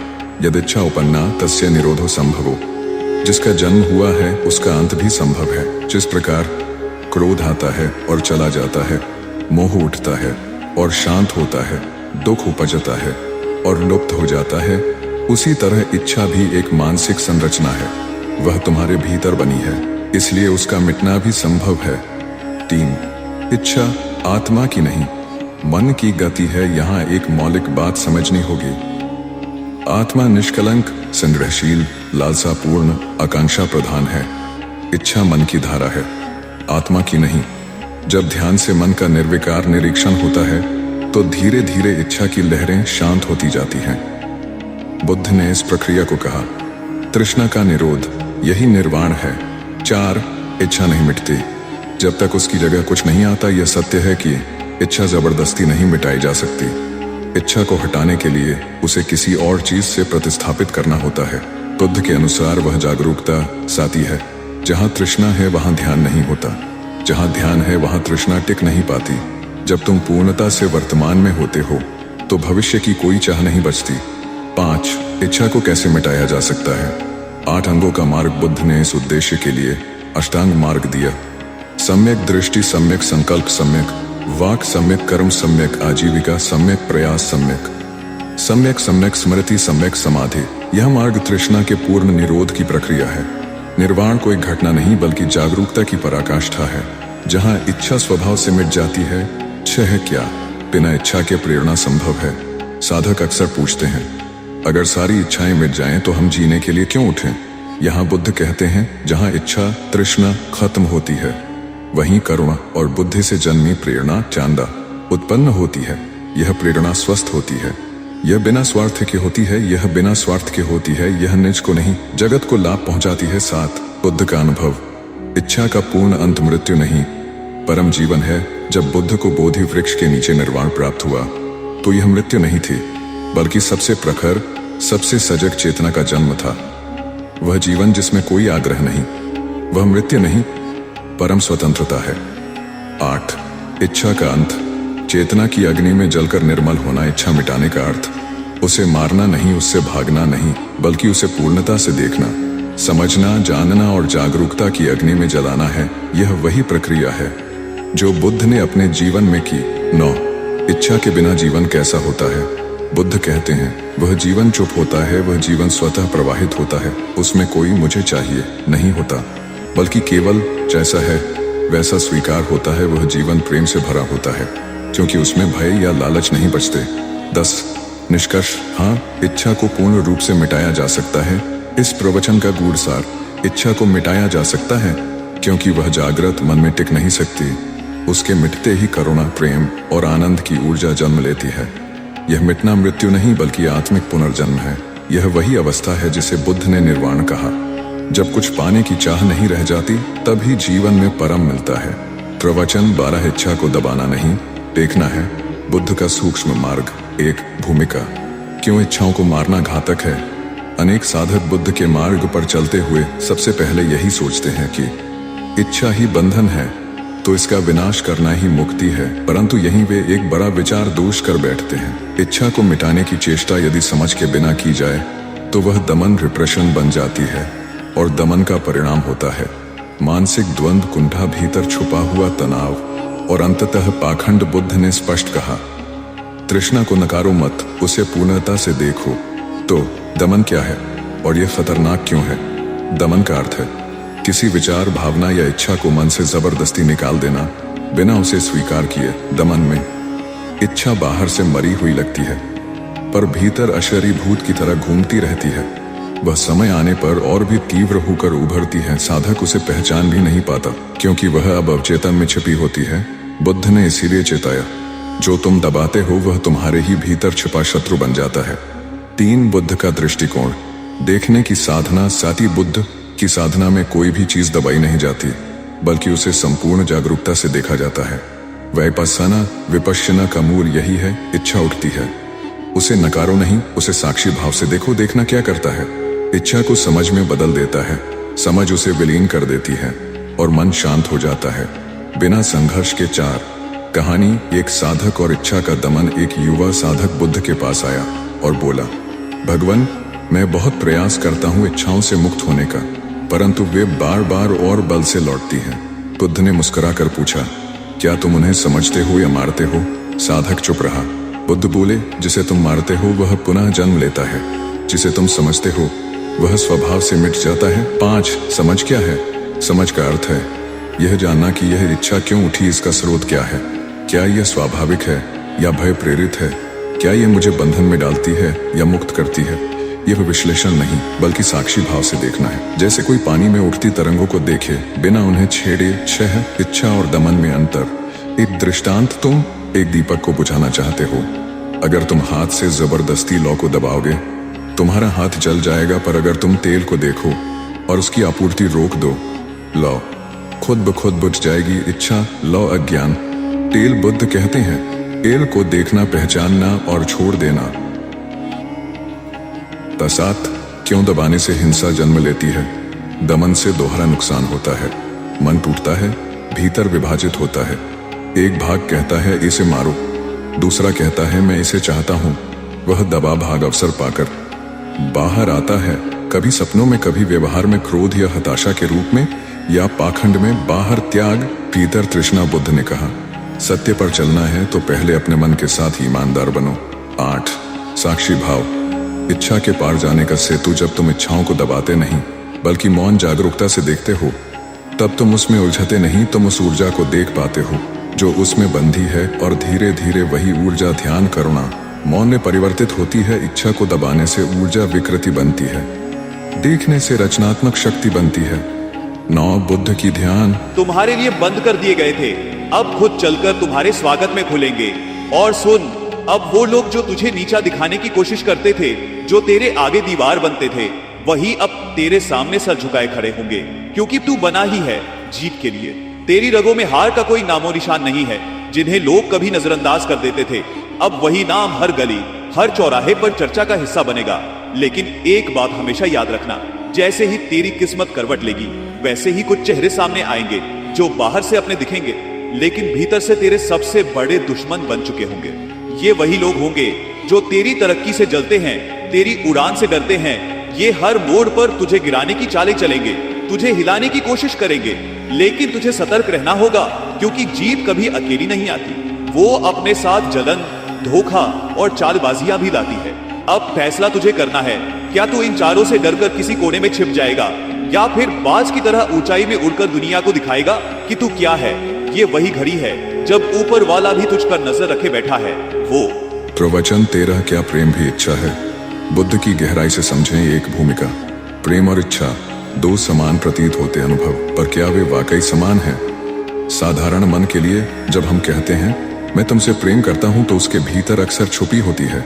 यदि इच्छा उपन्ना तस्य निरोधो संभवो। जिसका जन्म हुआ है उसका अंत भी संभव है। जिस प्रकार क्रोध आता है और चला जाता है, मोह उठता है और शांत होता है, दुख उपजता है और लुप्त हो जाता है, उसी तरह इच्छा भी एक मानसिक संरचना है। वह तुम्हारे भीतर बनी है, इसलिए उसका मिटना भी संभव है। 3. इच्छा आत्मा की नहीं, मन की गति है। यहाँ एक मौलिक बात समझनी होगी। आत्मा निष्कलंक, संग्रहशील, लालसापूर्ण, आकांक्षा प्रधान है। इच्छा मन की धारा है, आत्मा की नहीं। जब ध्यान से मन का निर्विकार निरीक्षण होता है तो धीरे धीरे इच्छा की लहरें शांत होती जाती हैं। बुद्ध ने इस प्रक्रिया को कहा, तृष्णा का निरोध, यही निर्वाण है। 4. इच्छा नहीं मिटती जब तक उसकी जगह कुछ नहीं आता। यह सत्य है कि इच्छा जबरदस्ती नहीं मिटाई जा सकती। इच्छा को हटाने के लिए उसे किसी और चीज से प्रतिस्थापित करना होता है। बुद्ध के अनुसार वह जागरूकता साथी है। जहां तृष्णा है वहां ध्यान नहीं होता, जहां ध्यान है वहां तृष्णा टिक नहीं पाती। जब तुम पूर्णता से वर्तमान में होते हो तो भविष्य की कोई चाह नहीं बचती। 5. इच्छा को कैसे मिटाया जा सकता है? 8 अंगों का मार्ग बुद्ध ने इस उद्देश्य के लिए अष्टांग मार्ग दिया। सम्यक दृष्टि, सम्यक संकल्प, सम्यक वाक, सम्यक कर्म, सम्यक आजीविका, सम्यक प्रयास, सम्यक सम्यक स्मृति, सम्यक समाधि। यह मार्ग तृष्णा के पूर्ण निरोध की प्रक्रिया है। निर्वाण कोई घटना नहीं बल्कि जागरूकता की पराकाष्ठा है। जहां इच्छा स्वभाव से मिट जाती है, है क्या बिना इच्छा के प्रेरणा संभव है? साधक अक्सर पूछते हैं, अगर सारी इच्छाएं मिट जाएं तो हम जीने के लिए क्यों उठें? यहाँ बुद्ध कहते हैं, जहां इच्छा तृष्णा खत्म होती है वहीं करुणा और बुद्धि से जन्मी प्रेरणा चांदा उत्पन्न होती है। यह प्रेरणा स्वस्थ होती है, यह बिना स्वार्थ के होती है, यह बिना स्वार्थ के होती है, यह निज को नहीं जगत को लाभ पहुंचाती है। 7. बुद्ध का अनुभव, इच्छा का पूर्ण अंत मृत्यु नहीं परम जीवन है। जब बुद्ध को बोधि वृक्ष के नीचे निर्वाण प्राप्त हुआ तो यह मृत्यु नहीं थी बल्कि सबसे प्रखर, सबसे सजग चेतना का जन्म था। वह जीवन जिसमें कोई आग्रह नहीं, वह मृत्यु नहीं परम स्वतंत्रता है। 8. इच्छा का अंत, चेतना की अग्नि में जलकर निर्मल होना। इच्छा मिटाने का अर्थ उसे मारना नहीं, उससे भागना नहीं, बल्कि उसे पूर्णता से देखना, समझना, जानना और जागरूकता की अग्नि में जलाना है। यह वही प्रक्रिया है जो बुद्ध ने अपने जीवन में की। 9. इच्छा के बिना जीवन कैसा होता है? बुद्ध कहते हैं, वह जीवन चुप होता है, वह जीवन स्वतः प्रवाहित होता है। उसमें कोई मुझे चाहिए नहीं होता बल्कि केवल जैसा है वैसा स्वीकार होता है। वह जीवन प्रेम से भरा होता है क्योंकि उसमें भय या लालच नहीं बचते। 10. निष्कर्ष, हाँ, इच्छा को पूर्ण रूप से मिटाया जा सकता है। इस प्रवचन का गूढ़ सार, इच्छा को मिटाया जा सकता है क्योंकि वह जागृत मन में टिक नहीं सकती। उसके मिटते ही करुणा, प्रेम और आनंद की ऊर्जा जन्म लेती है। यह मिटना मृत्यु नहीं बल्कि आत्मिक पुनर्जन्म है। यह वही अवस्था है जिसे बुद्ध ने निर्वाण कहा। जब कुछ पाने की चाह नहीं रह जाती तभी जीवन में परम मिलता है। प्रवचन 12. इच्छा को दबाना नहीं, देखना है। बुद्ध का सूक्ष्म मार्ग। 1. भूमिका, क्यों इच्छाओं को मारना घातक है? अनेक साधक बुद्ध के मार्ग पर चलते हुए सबसे पहले यही सोचते हैं कि इच्छा ही बंधन है तो इसका विनाश करना ही मुक्ति है, परंतु यहीं वे एक बड़ा विचार दोष कर बैठते हैं। इच्छा को मिटाने की चेष्टा यदि समझ के बिना की जाए तो वह दमन, रिप्रेशन बन जाती है और दमन का परिणाम होता है मानसिक द्वंद्व, कुंठा, भीतर छुपा हुआ तनाव और अंततः पाखंड। बुद्ध ने स्पष्ट कहा, तृष्णा को नकारो मत, उसे पूर्णता से देखो। तो दमन क्या है और यह खतरनाक क्यों है? दमन का अर्थ है किसी विचार, भावना या इच्छा को मन से जबरदस्ती निकाल देना बिना उसे स्वीकार किए। दमन में इच्छा बाहर से मरी हुई लगती है पर भीतर अशरीभूत की तरह घूमती रहती है। वह समय आने पर और भी तीव्र होकर उभरती है। साधक उसे पहचान भी नहीं पाता क्योंकि वह अब अवचेतन में छिपी होती है। बुद्ध ने इसीलिए चेताया, जो तुम दबाते हो वह तुम्हारे ही भीतर छिपा शत्रु बन जाता है। 3. बुद्ध का दृष्टिकोण, देखने की साधना, साथी बुद्ध की साधना में कोई भी चीज दबाई नहीं जाती, बल्कि उसे संपूर्ण जागरूकता से देखा जाता है। वैपस्साना विपश्यना का मूल यही है, इच्छा उठती है, उसे नकारो नहीं, उसे साक्षी भाव से देखो। देखना क्या करता है? इच्छा को समझ में बदल देता है, समझ उसे विलीन कर देती है और मन शांत हो जाता है। बिना संघर्ष के 4 कहानी। एक साधक और इच्छा का दमन। एक युवा साधक बुद्ध के पास आया और बोला, भगवान, मैं बहुत प्रयास करता हूँ इच्छाओं से मुक्त होने का, परंतु वे बार बार और बल से लौटती हैं। बुद्ध ने मुस्कुराकर पूछा, क्या तुम उन्हें समझते हो या मारते हो? साधक चुप रहा। बुद्ध बोले, जिसे तुम मारते हो वह पुनः जन्म लेता है, जिसे तुम समझते हो वह स्वभाव से मिट जाता है। 5 समझ क्या है? समझ का अर्थ है यह जानना कि यह इच्छा क्यों उठी, इसका स्रोत क्या है, क्या यह स्वाभाविक है या भय प्रेरित है, क्या यह मुझे बंधन में डालती है या मुक्त करती है। यह विश्लेषण नहीं, बल्कि साक्षी भाव से देखना है। जैसे कोई पानी में उठती तरंगों को देखे बिना उन्हें छेड़े। 6 इच्छा और दमन में अंतर। एक दृष्टांत, तुम एक दीपक को बुझाना चाहते हो। अगर तुम हाथ से जबरदस्ती लौ को दबाओगे, तुम्हारा हाथ जल जाएगा, पर अगर तुम तेल को देखो और उसकी आपूर्ति रोक दो, लौ खुद ब खुद बुझ जाएगी। इच्छा, लौ, अज्ञान। तेल बुद्ध कहते हैं, तेल को देखना, पहचानना और छोड़ देना। तसात, क्यों दबाने से हिंसा जन्म लेती है? दमन से दोहरा नुकसान होता है, मन टूटता है, भीतर विभाजित होता है। एक भाग कहता है इसे मारो, दूसरा कहता है मैं इसे चाहता हूं। वह दबा भाग अवसर पाकर बाहर आता है, कभी सपनों में, कभी व्यवहार में, क्रोध या हताशा के रूप में या पाखंड में। बाहर त्याग, भीतर तृष्णा। बुद्ध ने कहा, सत्य पर चलना है तो पहले अपने मन के साथ ईमानदार बनो। 8 साक्षी भाव। इच्छा के पार जाने का सेतु। जब तुम इच्छाओं को दबाते नहीं, बल्कि मौन जागरूकता से देखते हो, तब तुम उसमें उलझते नहीं, तुम उस ऊर्जा को देख पाते हो जो उसमें बंधी है, और धीरे धीरे वही ऊर्जा ध्यान, करुणा, मौन में परिवर्तित होती है। इच्छा को दबाने से ऊर्जा विकृति बनती है, देखने से रचनात्मक शक्ति बनती है। 9 बुद्ध की ध्यान। तुम्हारे लिए बंद कर दिए गए थे, अब खुद चलकर तुम्हारे स्वागत में खुलेंगे। और सुन, अब वो लोग जो तुझे नीचा दिखाने की कोशिश करते थे, जो तेरे आगे दीवार बनते थे, वही अब तेरे सामने सर झुकाए खड़े होंगे, क्योंकि तू बना ही है जीत के लिए। तेरी रगों में हार का कोई नामो निशान नहीं है। जिन्हें लोग कभी नजरअंदाज कर देते थे, अब वही नाम हर गली, हर चौराहे पर चर्चा का हिस्सा बनेगा। लेकिन एक बात हमेशा याद रखना, जैसे ही तेरी किस्मत करवट लेगी, वैसे ही कुछ चेहरे सामने आएंगे जो बाहर से अपने दिखेंगे, लेकिन भीतर से तेरे सबसे बड़े दुश्मन बन चुके होंगे। ये वही लोग होंगे जो तेरी तरक्की से जलते हैं, तेरी उड़ान से डरते हैं। ये हर मोड़ पर तुझे गिराने की चालें चलेंगे, तुझे हिलाने की कोशिश करेंगे, लेकिन तुझे सतर्क रहना होगा, क्योंकि जीत कभी अकेली नहीं आती। वो अपने साथ जलन, धोखा और चालबाजियां भी लाती है। अब फैसला तुझे करना है, क्या तू इन चारों से डरकर किसी कोने में छिप जाएगा, या फिर बाज की तरह ऊंचाई में उड़कर दुनिया को दिखाएगा कि तू क्या है। ये वही घड़ी है जब ऊपर वाला भी तुझ पर नजर रखे बैठा है। वो प्रवचन 13। क्या प्रेम भी इच्छा है? बुद्ध की गहराई से समझें एक भूमिका। प्रेम और इच्छा 2 समान प्रतीत होते अनुभव, पर क्या वे वाकई समान हैं? साधारण मन के लिए जब हम कहते हैं मैं तुमसे प्रेम करता हूं, तो उसके भीतर अक्सर छुपी होती है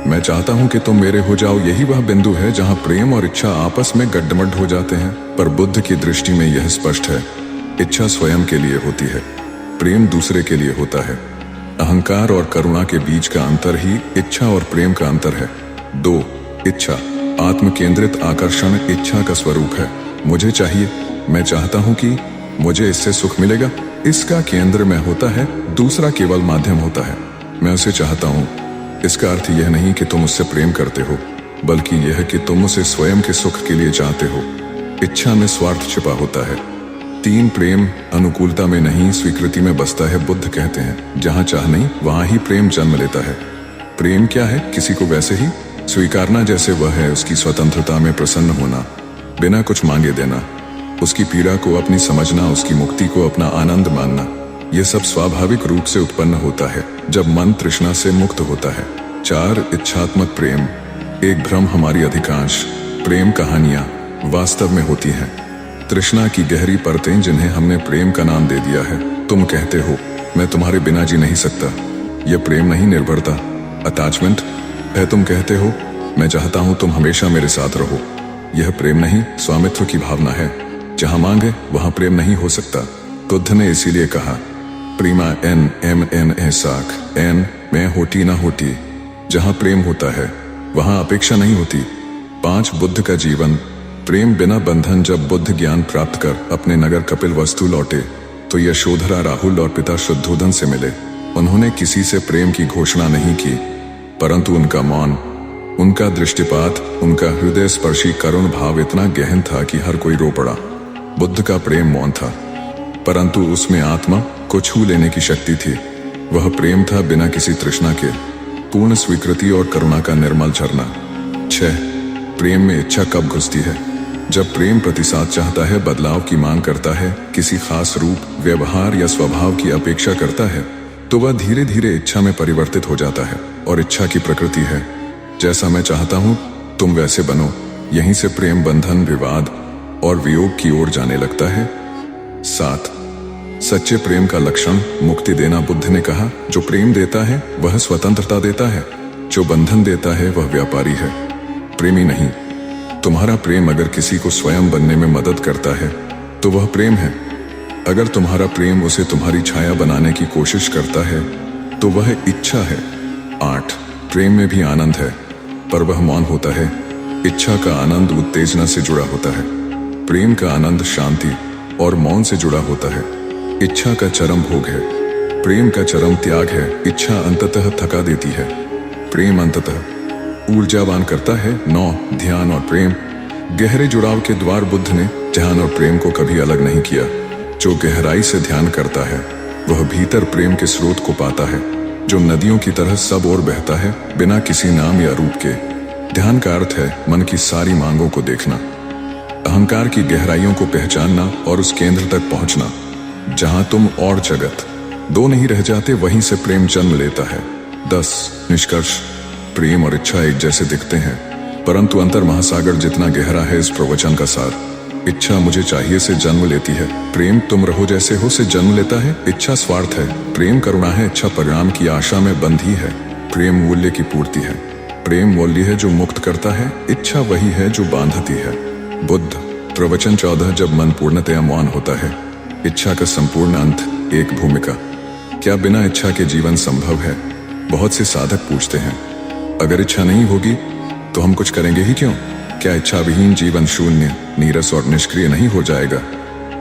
मैं चाहता हूं कि तुम मेरे हो जाओ। यही वह बिंदु है जहां प्रेम और इच्छा आपस में गड्ढमड्ढ हो जाते हैं। पर बुद्ध की दृष्टि में यह स्पष्ट है, इच्छा स्वयं के लिए होती है, प्रेम दूसरे के लिए होता है। अहंकार और करुणा के बीच का अंतर ही इच्छा और प्रेम का अंतर है। 2 इच्छा आत्म केंद्रित आकर्षण इच्छा का स्वरूप है। मुझे चाहिए, मैं चाहता हूं कि मुझे इससे सुख मिलेगा, इसका केंद्र में होता है, दूसरा केवल माध्यम होता है। मैं उसे चाहता हूं। इसका अर्थ यह नहीं कि तुम उससे प्रेम करते हो, बल्कि यह कि तुम उसे स्वयं के सुख के लिए चाहते हो। इच्छा में स्वार्थ छिपा होता है। 3 प्रेम अनुकूलता में नहीं, स्वीकृति में बसता है। बुद्ध कहते हैं जहां चाह नहीं वहां ही प्रेम जन्म लेता है। प्रेम क्या है? किसी को वैसे ही स्वीकारना जैसे वह है, उसकी स्वतंत्रता में प्रसन्न होना, बिना कुछ मांगे देना, उसकी पीड़ा को अपनी समझना, उसकी मुक्ति को अपना आनंद मानना। यह सब स्वाभाविक रूप से उत्पन्न होता है जब मन तृष्णा से मुक्त होता है। 4 इच्छात्मक प्रेम। एक भ्रम हमारी अधिकांश प्रेम कहानियां वास्तव में होती हैं। तृष्णा की गहरी परतें जिन्हें हमने प्रेम का नाम दे दिया है। तुम कहते हो मैं तुम्हारे बिना जी नहीं सकता, यह प्रेम नहीं, निर्भरता, अटैचमेंट है। तुम कहते हो मैं चाहता हूं तुम हमेशा मेरे साथ रहो। यह प्रेम नहीं, स्वामित्व की भावना है। जहां मांग है वहां प्रेम नहीं हो सकता। बुद्ध ने इसीलिए कहा, प्रीमा एन एम एन ए साख एन मैं होती ना होती। जहां प्रेम होता है वहां अपेक्षा नहीं होती। 5 बुद्ध का जीवन प्रेम बिना बंधन। जब बुद्ध ज्ञान प्राप्त कर अपने नगर कपिलवस्तु लौटे तो यशोधरा, राहुल और पिता शुद्धोधन से मिले। उन्होंने किसी से प्रेम की घोषणा नहीं की, परंतु उनका मौन, उनका दृष्टिपात, उनका हृदय स्पर्शी करुण भाव इतना गहन था कि हर कोई रो पड़ा। बुद्ध का प्रेम मौन था, परंतु उसमें आत्मा को छू लेने की शक्ति थी। वह प्रेम था बिना किसी तृष्णा के, पूर्ण स्वीकृति और करुणा का निर्मल झरना। 6 प्रेम में इच्छा कब घुसती है? जब प्रेम प्रतिसाद चाहता है, बदलाव की मांग करता है, किसी खास रूप, व्यवहार या स्वभाव की अपेक्षा करता है, तो वह धीरे धीरे इच्छा में परिवर्तित हो जाता है। और इच्छा की प्रकृति है, जैसा मैं चाहता हूं तुम वैसे बनो। यहीं से प्रेम बंधन, विवाद और वियोग की ओर जाने लगता है। 7 सच्चे प्रेम का लक्षण मुक्ति देना। बुद्ध ने कहा, जो प्रेम देता है वह स्वतंत्रता देता है, जो बंधन देता है वह व्यापारी है, प्रेमी नहीं। तुम्हारा प्रेम अगर किसी को स्वयं बनने में मदद करता है तो वह प्रेम है। अगर तुम्हारा प्रेम उसे तुम्हारी छाया बनाने की कोशिश करता है तो वह इच्छा है। 8 प्रेम में भी आनंद है, पर वह मौन होता है। इच्छा का आनंद उत्तेजना से जुड़ा होता है, प्रेम का आनंद शांति और मौन से जुड़ा होता है। इच्छा का चरम भोग है, प्रेम का चरम त्याग है। इच्छा अंततः थका देती है, प्रेम अंततः ऊर्जावान करता है। 9 ध्यान और प्रेम गहरे जुड़ाव के द्वार। बुद्ध ने ध्यान और प्रेम को कभी अलग नहीं किया। जो गहराई से ध्यान करता है वह भीतर प्रेम के स्रोत को पाता है, जो नदियों की तरह सब ओर बहता है बिना किसी नाम या रूप के। ध्यान का अर्थ है मन की सारी मांगों को देखना, अहंकार की गहराइयों को पहचानना और उस केंद्र तक पहुंचना जहां तुम और जगत 2 नहीं रह जाते। वहीं से प्रेम जन्म लेता है। 10 निष्कर्ष प्रेम और इच्छा एक जैसे दिखते हैं, परंतु अंतर महासागर जितना गहरा है इस प्रवचन का सार। इच्छा मुझे चाहिए से जन्म लेती है, प्रेम तुम रहो जैसे हो से जन्म लेता है। इच्छा स्वार्थ है, प्रेम करुणा है। इच्छा परिणाम की आशा में बंधी है, प्रेम मूल्य की पूर्ति है। प्रेम मूल्य है जो मुक्त करता है, इच्छा वही है जो बांधती है। बुद्ध प्रवचन 14 जब मन पूर्णतया मौन होता है, इच्छा का संपूर्ण अंत। एक भूमिका, क्या बिना इच्छा के जीवन संभव है? बहुत से साधक पूछते हैं, अगर इच्छा नहीं होगी तो हम कुछ करेंगे ही क्यों? क्या इच्छा विहीन जीवन शून्य, नीरस और निष्क्रिय नहीं हो जाएगा?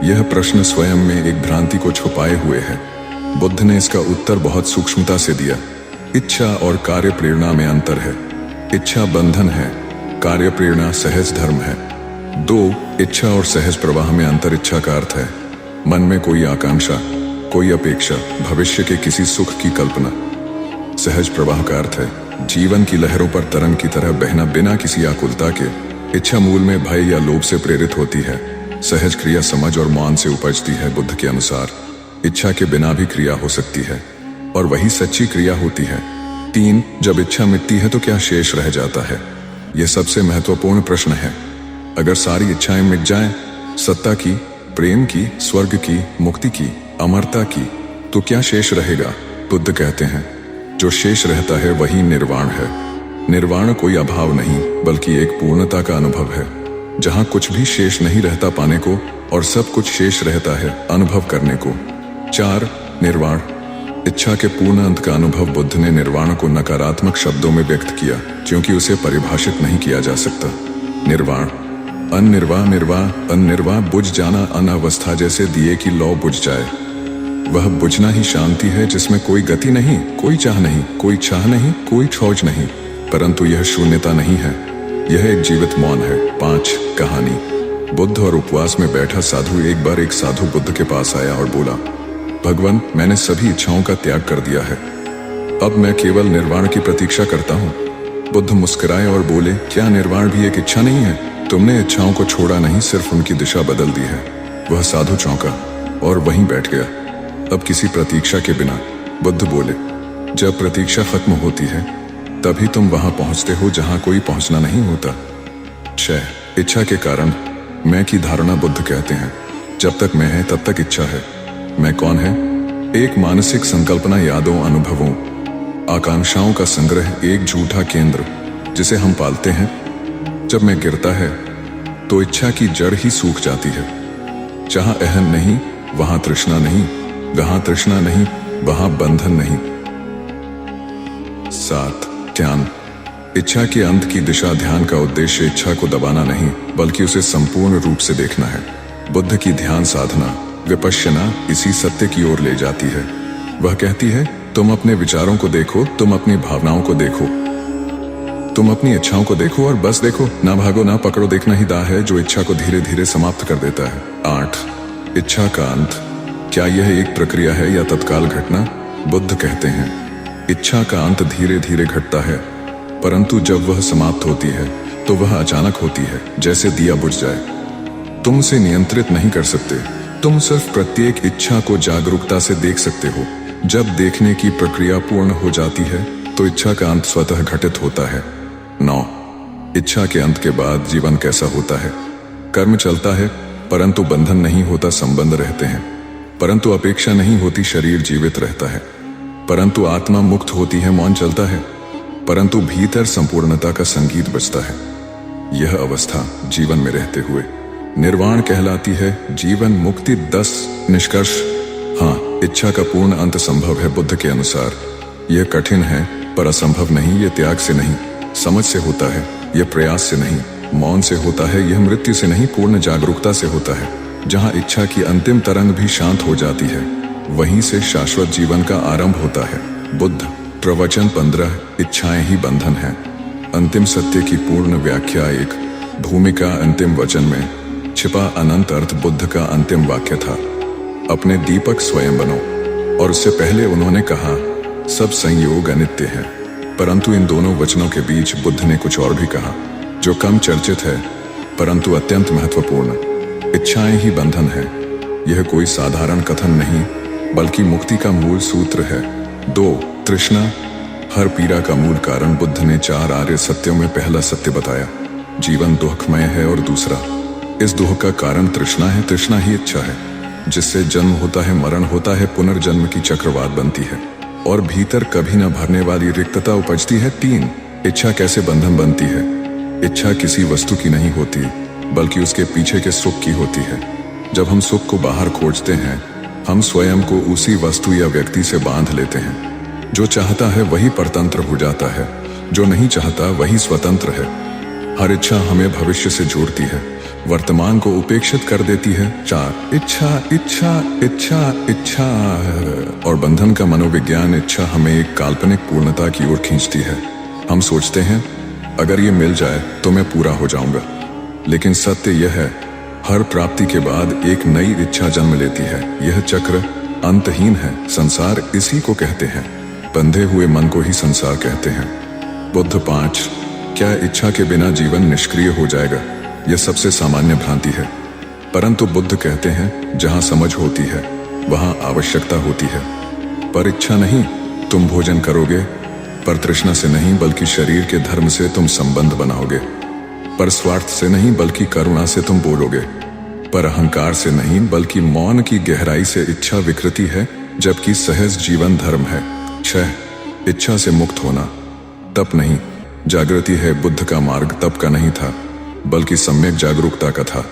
यह प्रश्न स्वयं में एक भ्रांति को छुपाए हुए है। बुद्ध ने इसका उत्तर बहुत सूक्ष्मता से दिया। इच्छा और कार्य प्रेरणा में अंतर है। इच्छा बंधन है, कार्य प्रेरणा सहज धर्म है। 2 इच्छा और सहज प्रवाह में अंतर। इच्छा का अर्थ है मन में कोई आकांक्षा, कोई अपेक्षा, भविष्य के किसी सुख की कल्पना। सहज प्रवाह का अर्थ है जीवन की लहरों पर तरंग की तरह बहना बिना किसी आकुलता के। इच्छा मूल में भय या लोभ से प्रेरित होती है, सहज क्रिया समझ और मौन से उपजती है। बुद्ध के अनुसार इच्छा के बिना भी क्रिया हो सकती है और वही सच्ची क्रिया होती है। 3 जब इच्छा मिटती है तो क्या शेष रह जाता है? यह सबसे महत्वपूर्ण प्रश्न है। अगर सारी इच्छाएं मिट जाएं, सत्ता की, प्रेम की, स्वर्ग की, मुक्ति की, अमरता की, तो क्या शेष रहेगा? बुद्ध कहते हैं, जो शेष रहता है वही निर्वाण है। निर्वाण कोई अभाव नहीं बल्कि एक पूर्णता का अनुभव है, जहां कुछ भी शेष नहीं रहता पाने को और सब कुछ शेष रहता है अनुभव करने को। 4 निर्वाण इच्छा के पूर्ण अंत का अनुभव। बुद्ध ने निर्वाण को नकारात्मक शब्दों में व्यक्त किया क्योंकि उसे परिभाषित नहीं किया जा सकता। निर्वाण अनिर्वाह, निर्वाह, अनिर्वाह, बुझ जाना, अनावस्था, जैसे दिए की लौ बुझ जाए। वह बुझना ही शांति है जिसमें कोई गति नहीं, कोई चाह नहीं, कोई चाह नहीं, कोई खोज नहीं। परंतु यह शून्यता नहीं है, यह एक जीवित मौन है। 5 कहानी। बुद्ध और उपवास में बैठा साधु। एक बार एक साधु बुद्ध के पास आया और बोला, भगवान, मैंने सभी इच्छाओं का त्याग कर दिया है, अब मैं केवल निर्वाण की प्रतीक्षा करता हूँ। बुद्ध मुस्कुराए और बोले, क्या निर्वाण भी एक इच्छा नहीं है? तुमने इच्छाओं को छोड़ा नहीं, सिर्फ उनकी दिशा बदल दी है। वह साधु चौंका और वहीं बैठ गया, अब किसी प्रतीक्षा के बिना। बुद्ध बोले, जब प्रतीक्षा खत्म होती है तभी तुम वहां पहुंचते हो जहां कोई पहुंचना नहीं होता। 6 इच्छा के कारण मैं की धारणा। बुद्ध कहते हैं, जब तक मैं है तब तक इच्छा है। मैं कौन है? एक मानसिक संकल्पना, यादों, अनुभवों, आकांक्षाओं का संग्रह, एक झूठा केंद्र। जिसे हम पालते हैं। जब मैं गिरता है तो इच्छा की जड़ ही सूख जाती है। जहां अहम नहीं वहां तृष्णा नहीं, जहां तृष्णा नहीं वहां बंधन नहीं। 7. ध्यान। इच्छा के अंत की दिशा। ध्यान का उद्देश्य इच्छा को दबाना नहीं बल्कि उसे संपूर्ण रूप से देखना है। बुद्ध की ध्यान साधना विपश्यना इसी सत्य की ओर ले जाती है। वह कहती है, तुम अपने विचारों को देखो, तुम अपनी भावनाओं को देखो, तुम अपनी इच्छाओं को देखो और बस देखो। ना भागो ना पकड़ो, देखना ही दाह है जो इच्छा को धीरे धीरे समाप्त कर देता है। 8. इच्छा का अंत। क्या यह एक प्रक्रिया है या तत्काल घटना? बुद्ध कहते हैं, इच्छा का अंत धीरे धीरे घटता है, परंतु जब वह समाप्त होती है तो वह अचानक होती है, जैसे दिया बुझ जाए। तुम उसे नियंत्रित नहीं कर सकते, तुम सिर्फ प्रत्येक इच्छा को जागरूकता से देख सकते हो। जब देखने की प्रक्रिया पूर्ण हो जाती है तो इच्छा का अंत स्वतः घटित होता है। 9. इच्छा के अंत के बाद जीवन कैसा होता है? कर्म चलता है परंतु बंधन नहीं होता, संबंध रहते हैं परंतु अपेक्षा नहीं होती, शरीर जीवित रहता है परंतु आत्मा मुक्त होती है, मौन चलता है परंतु भीतर संपूर्णता का संगीत बजता है। यह अवस्था जीवन में रहते हुए निर्वाण कहलाती है, जीवन मुक्ति। 10. निष्कर्ष। हाँ, इच्छा का पूर्ण अंत संभव है बुद्ध के अनुसार। यह कठिन है पर असंभव नहीं। यह त्याग से नहीं, समझ से होता है। यह प्रयास से नहीं, मौन से होता है। यह मृत्यु से नहीं, पूर्ण जागरूकता से होता है। जहाँ इच्छा की अंतिम तरंग भी शांत हो जाती है, वहीं से शाश्वत जीवन का आरंभ होता है। बुद्ध। प्रवचन 15। इच्छाएं ही बंधन है। अंतिम सत्य की पूर्ण व्याख्या। 1. भूमिका। अंतिम वचन में छिपा अनंत अर्थ बुद्ध का अंतिम वाक्य था, अपने दीपक स्वयं बनो। और उससे पहले उन्होंने कहा, सब संयोग अनित्य है। परंतु इन दोनों वचनों के बीच बुद्ध ने कुछ और भी कहा जो कम चर्चित है परंतु अत्यंत महत्वपूर्ण। इच्छाएं ही बंधन है। यह कोई साधारण कथन नहीं बल्कि मुक्ति का मूल सूत्र है। 2. तृष्णा। हर पीड़ा का मूल कारण। बुद्ध ने 4 आर्य सत्यों में पहला सत्य बताया, जीवन दुखमय है, और दूसरा, इस दुख का कारण तृष्णा है। तृष्णा ही इच्छा है, जिससे जन्म होता है, मरण होता है, पुनर्जन्म की चक्रवात बनती है और भीतर कभी न भरने वाली रिक्तता उपजती है। 3. इच्छा कैसे बंधन बनती है? इच्छा किसी वस्तु की नहीं होती बल्कि उसके पीछे के सुख की होती है। जब हम सुख को बाहर खोजते हैं, हम स्वयं को उसी वस्तु या व्यक्ति से बांध लेते हैं। जो चाहता है वही परतंत्र हो जाता है, जो नहीं चाहता वही स्वतंत्र है। हर इच्छा हमें भविष्य से जोड़ती है, वर्तमान को उपेक्षित कर देती है। 4. इच्छा इच्छा इच्छा इच्छा और बंधन का मनोविज्ञान। इच्छा हमें एक काल्पनिक पूर्णता की ओर खींचती है। हम सोचते हैं, अगर ये मिल जाए तो मैं पूरा हो जाऊंगा, लेकिन सत्य यह है, हर प्राप्ति के बाद एक नई इच्छा जन्म लेती है। यह चक्र अंतहीन है। संसार इसी को कहते हैं, बंधे हुए मन को ही संसार कहते हैं। बुद्ध। 5. क्या इच्छा के बिना जीवन निष्क्रिय हो जाएगा? यह सबसे सामान्य भ्रांति है, परंतु बुद्ध कहते हैं, जहां समझ होती है वहां आवश्यकता होती है। पर इच्छा नहीं, तुम भोजन करोगे, पर तृष्णा से नहीं बल्कि शरीर के धर्म से तुम संबंध बनाओगे। पर स्वार्थ से नहीं बल्कि करुणा से तुम बोलोगे। पर अहंकार से नहीं बल्कि मौन की गहराई से। इच्छा विकृति है जबकि सहज जीवन धर्म है। 6. इच्छा से मुक्त होना। तप नहीं, जागृति है। बुद्ध का मार्ग तप का नहीं था बल्कि सम्यक जागरूकता का था।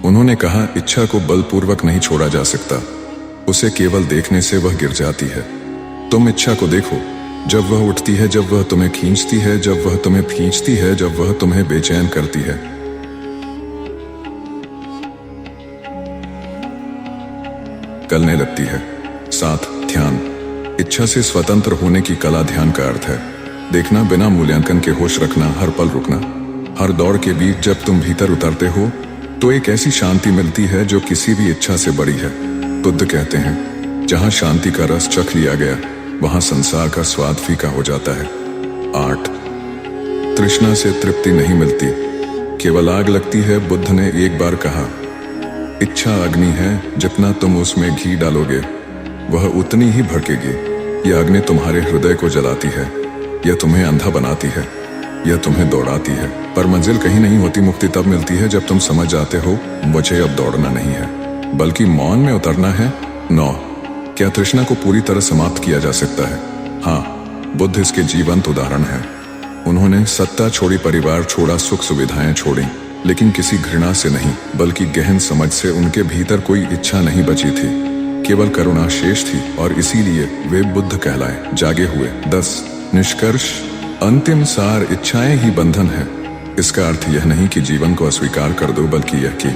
उन्होंने कहा, इच्छा को बलपूर्वक नहीं छोड़ा जा सकता, उसे केवल देखने से वह गिर जाती है। तुम इच्छा को देखो, जब वह उठती है, जब वह तुम्हें खींचती है, जब वह तुम्हें खींचती है, जब वह तुम्हें बेचैन करती है। गलने लगती है। 7. ध्यान। इच्छा से स्वतंत्र होने की कला। ध्यान का अर्थ है देखना, बिना मूल्यांकन के होश रखना, हर पल रुकना। हर दौड़ के बीच जब तुम भीतर उतरते हो तो एक ऐसी शांति मिलती है जो किसी भी इच्छा से बड़ी है। बुद्ध कहते हैं, जहां शांति का रस चख लिया गया वहां संसार का स्वाद फीका हो जाता है। 8. तृष्णा से तृप्ति नहीं मिलती, केवल आग लगती है। बुद्ध ने एक बार कहा, इच्छा अग्नि है, जितना तुम उसमें घी डालोगे वह उतनी ही भड़केगी। यह अग्नि तुम्हारे हृदय को जलाती है, यह तुम्हें अंधा बनाती है, यह तुम्हें दौड़ाती है। पर मंजिल कहीं नहीं होती। मुक्ति तब मिलती है जब तुम समझ जाते हो, मुझे अब दौड़ना नहीं है बल्कि मौन में उतरना है। 9. क्या तृष्णा को पूरी तरह समाप्त किया जा सकता है? हाँ, बुद्ध इसके जीवंत उदाहरण है। उन्होंने सत्ता छोड़ी, परिवार छोड़ा, सुख सुविधाएं छोड़ी, लेकिन किसी घृणा से नहीं, बल्कि गहन समझ से। उनके भीतर कोई इच्छा नहीं बची थी, केवल करुणा शेष थी, और इसीलिए वे बुद्ध कहलाए, जागे हुए। 10 निष्कर्ष। अंतिम सार, इच्छाएं ही बंधन है। इसका अर्थ यह नहीं कि जीवन को अस्वीकार कर दो, बल्कि यह कि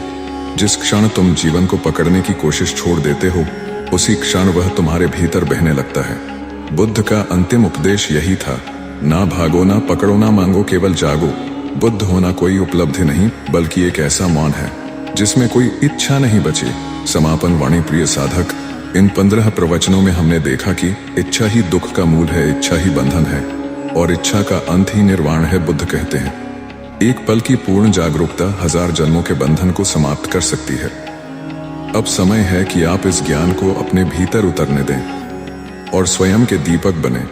जिस क्षण तुम जीवन को पकड़ने की कोशिश छोड़ देते हो, उसी क्षण वह तुम्हारे भीतर बहने लगता है। बुद्ध का अंतिम उपदेश यही था, ना भागो, ना पकड़ो, ना मांगो, केवल जागो। बुद्ध होना कोई उपलब्धि नहीं, बल्कि एक ऐसा मौन है जिसमें कोई इच्छा नहीं बची। समापन वाणी। प्रिय साधक, इन 15 प्रवचनों में हमने देखा कि इच्छा ही दुख का मूल है, इच्छा ही बंधन है, और इच्छा का अंत ही निर्वाण है। बुद्ध कहते हैं, एक पल की पूर्ण जागरूकता 1000 जन्मों के बंधन को समाप्त कर सकती है। अब समय है कि आप इस ज्ञान को अपने भीतर उतरने दें और स्वयं के दीपक बने।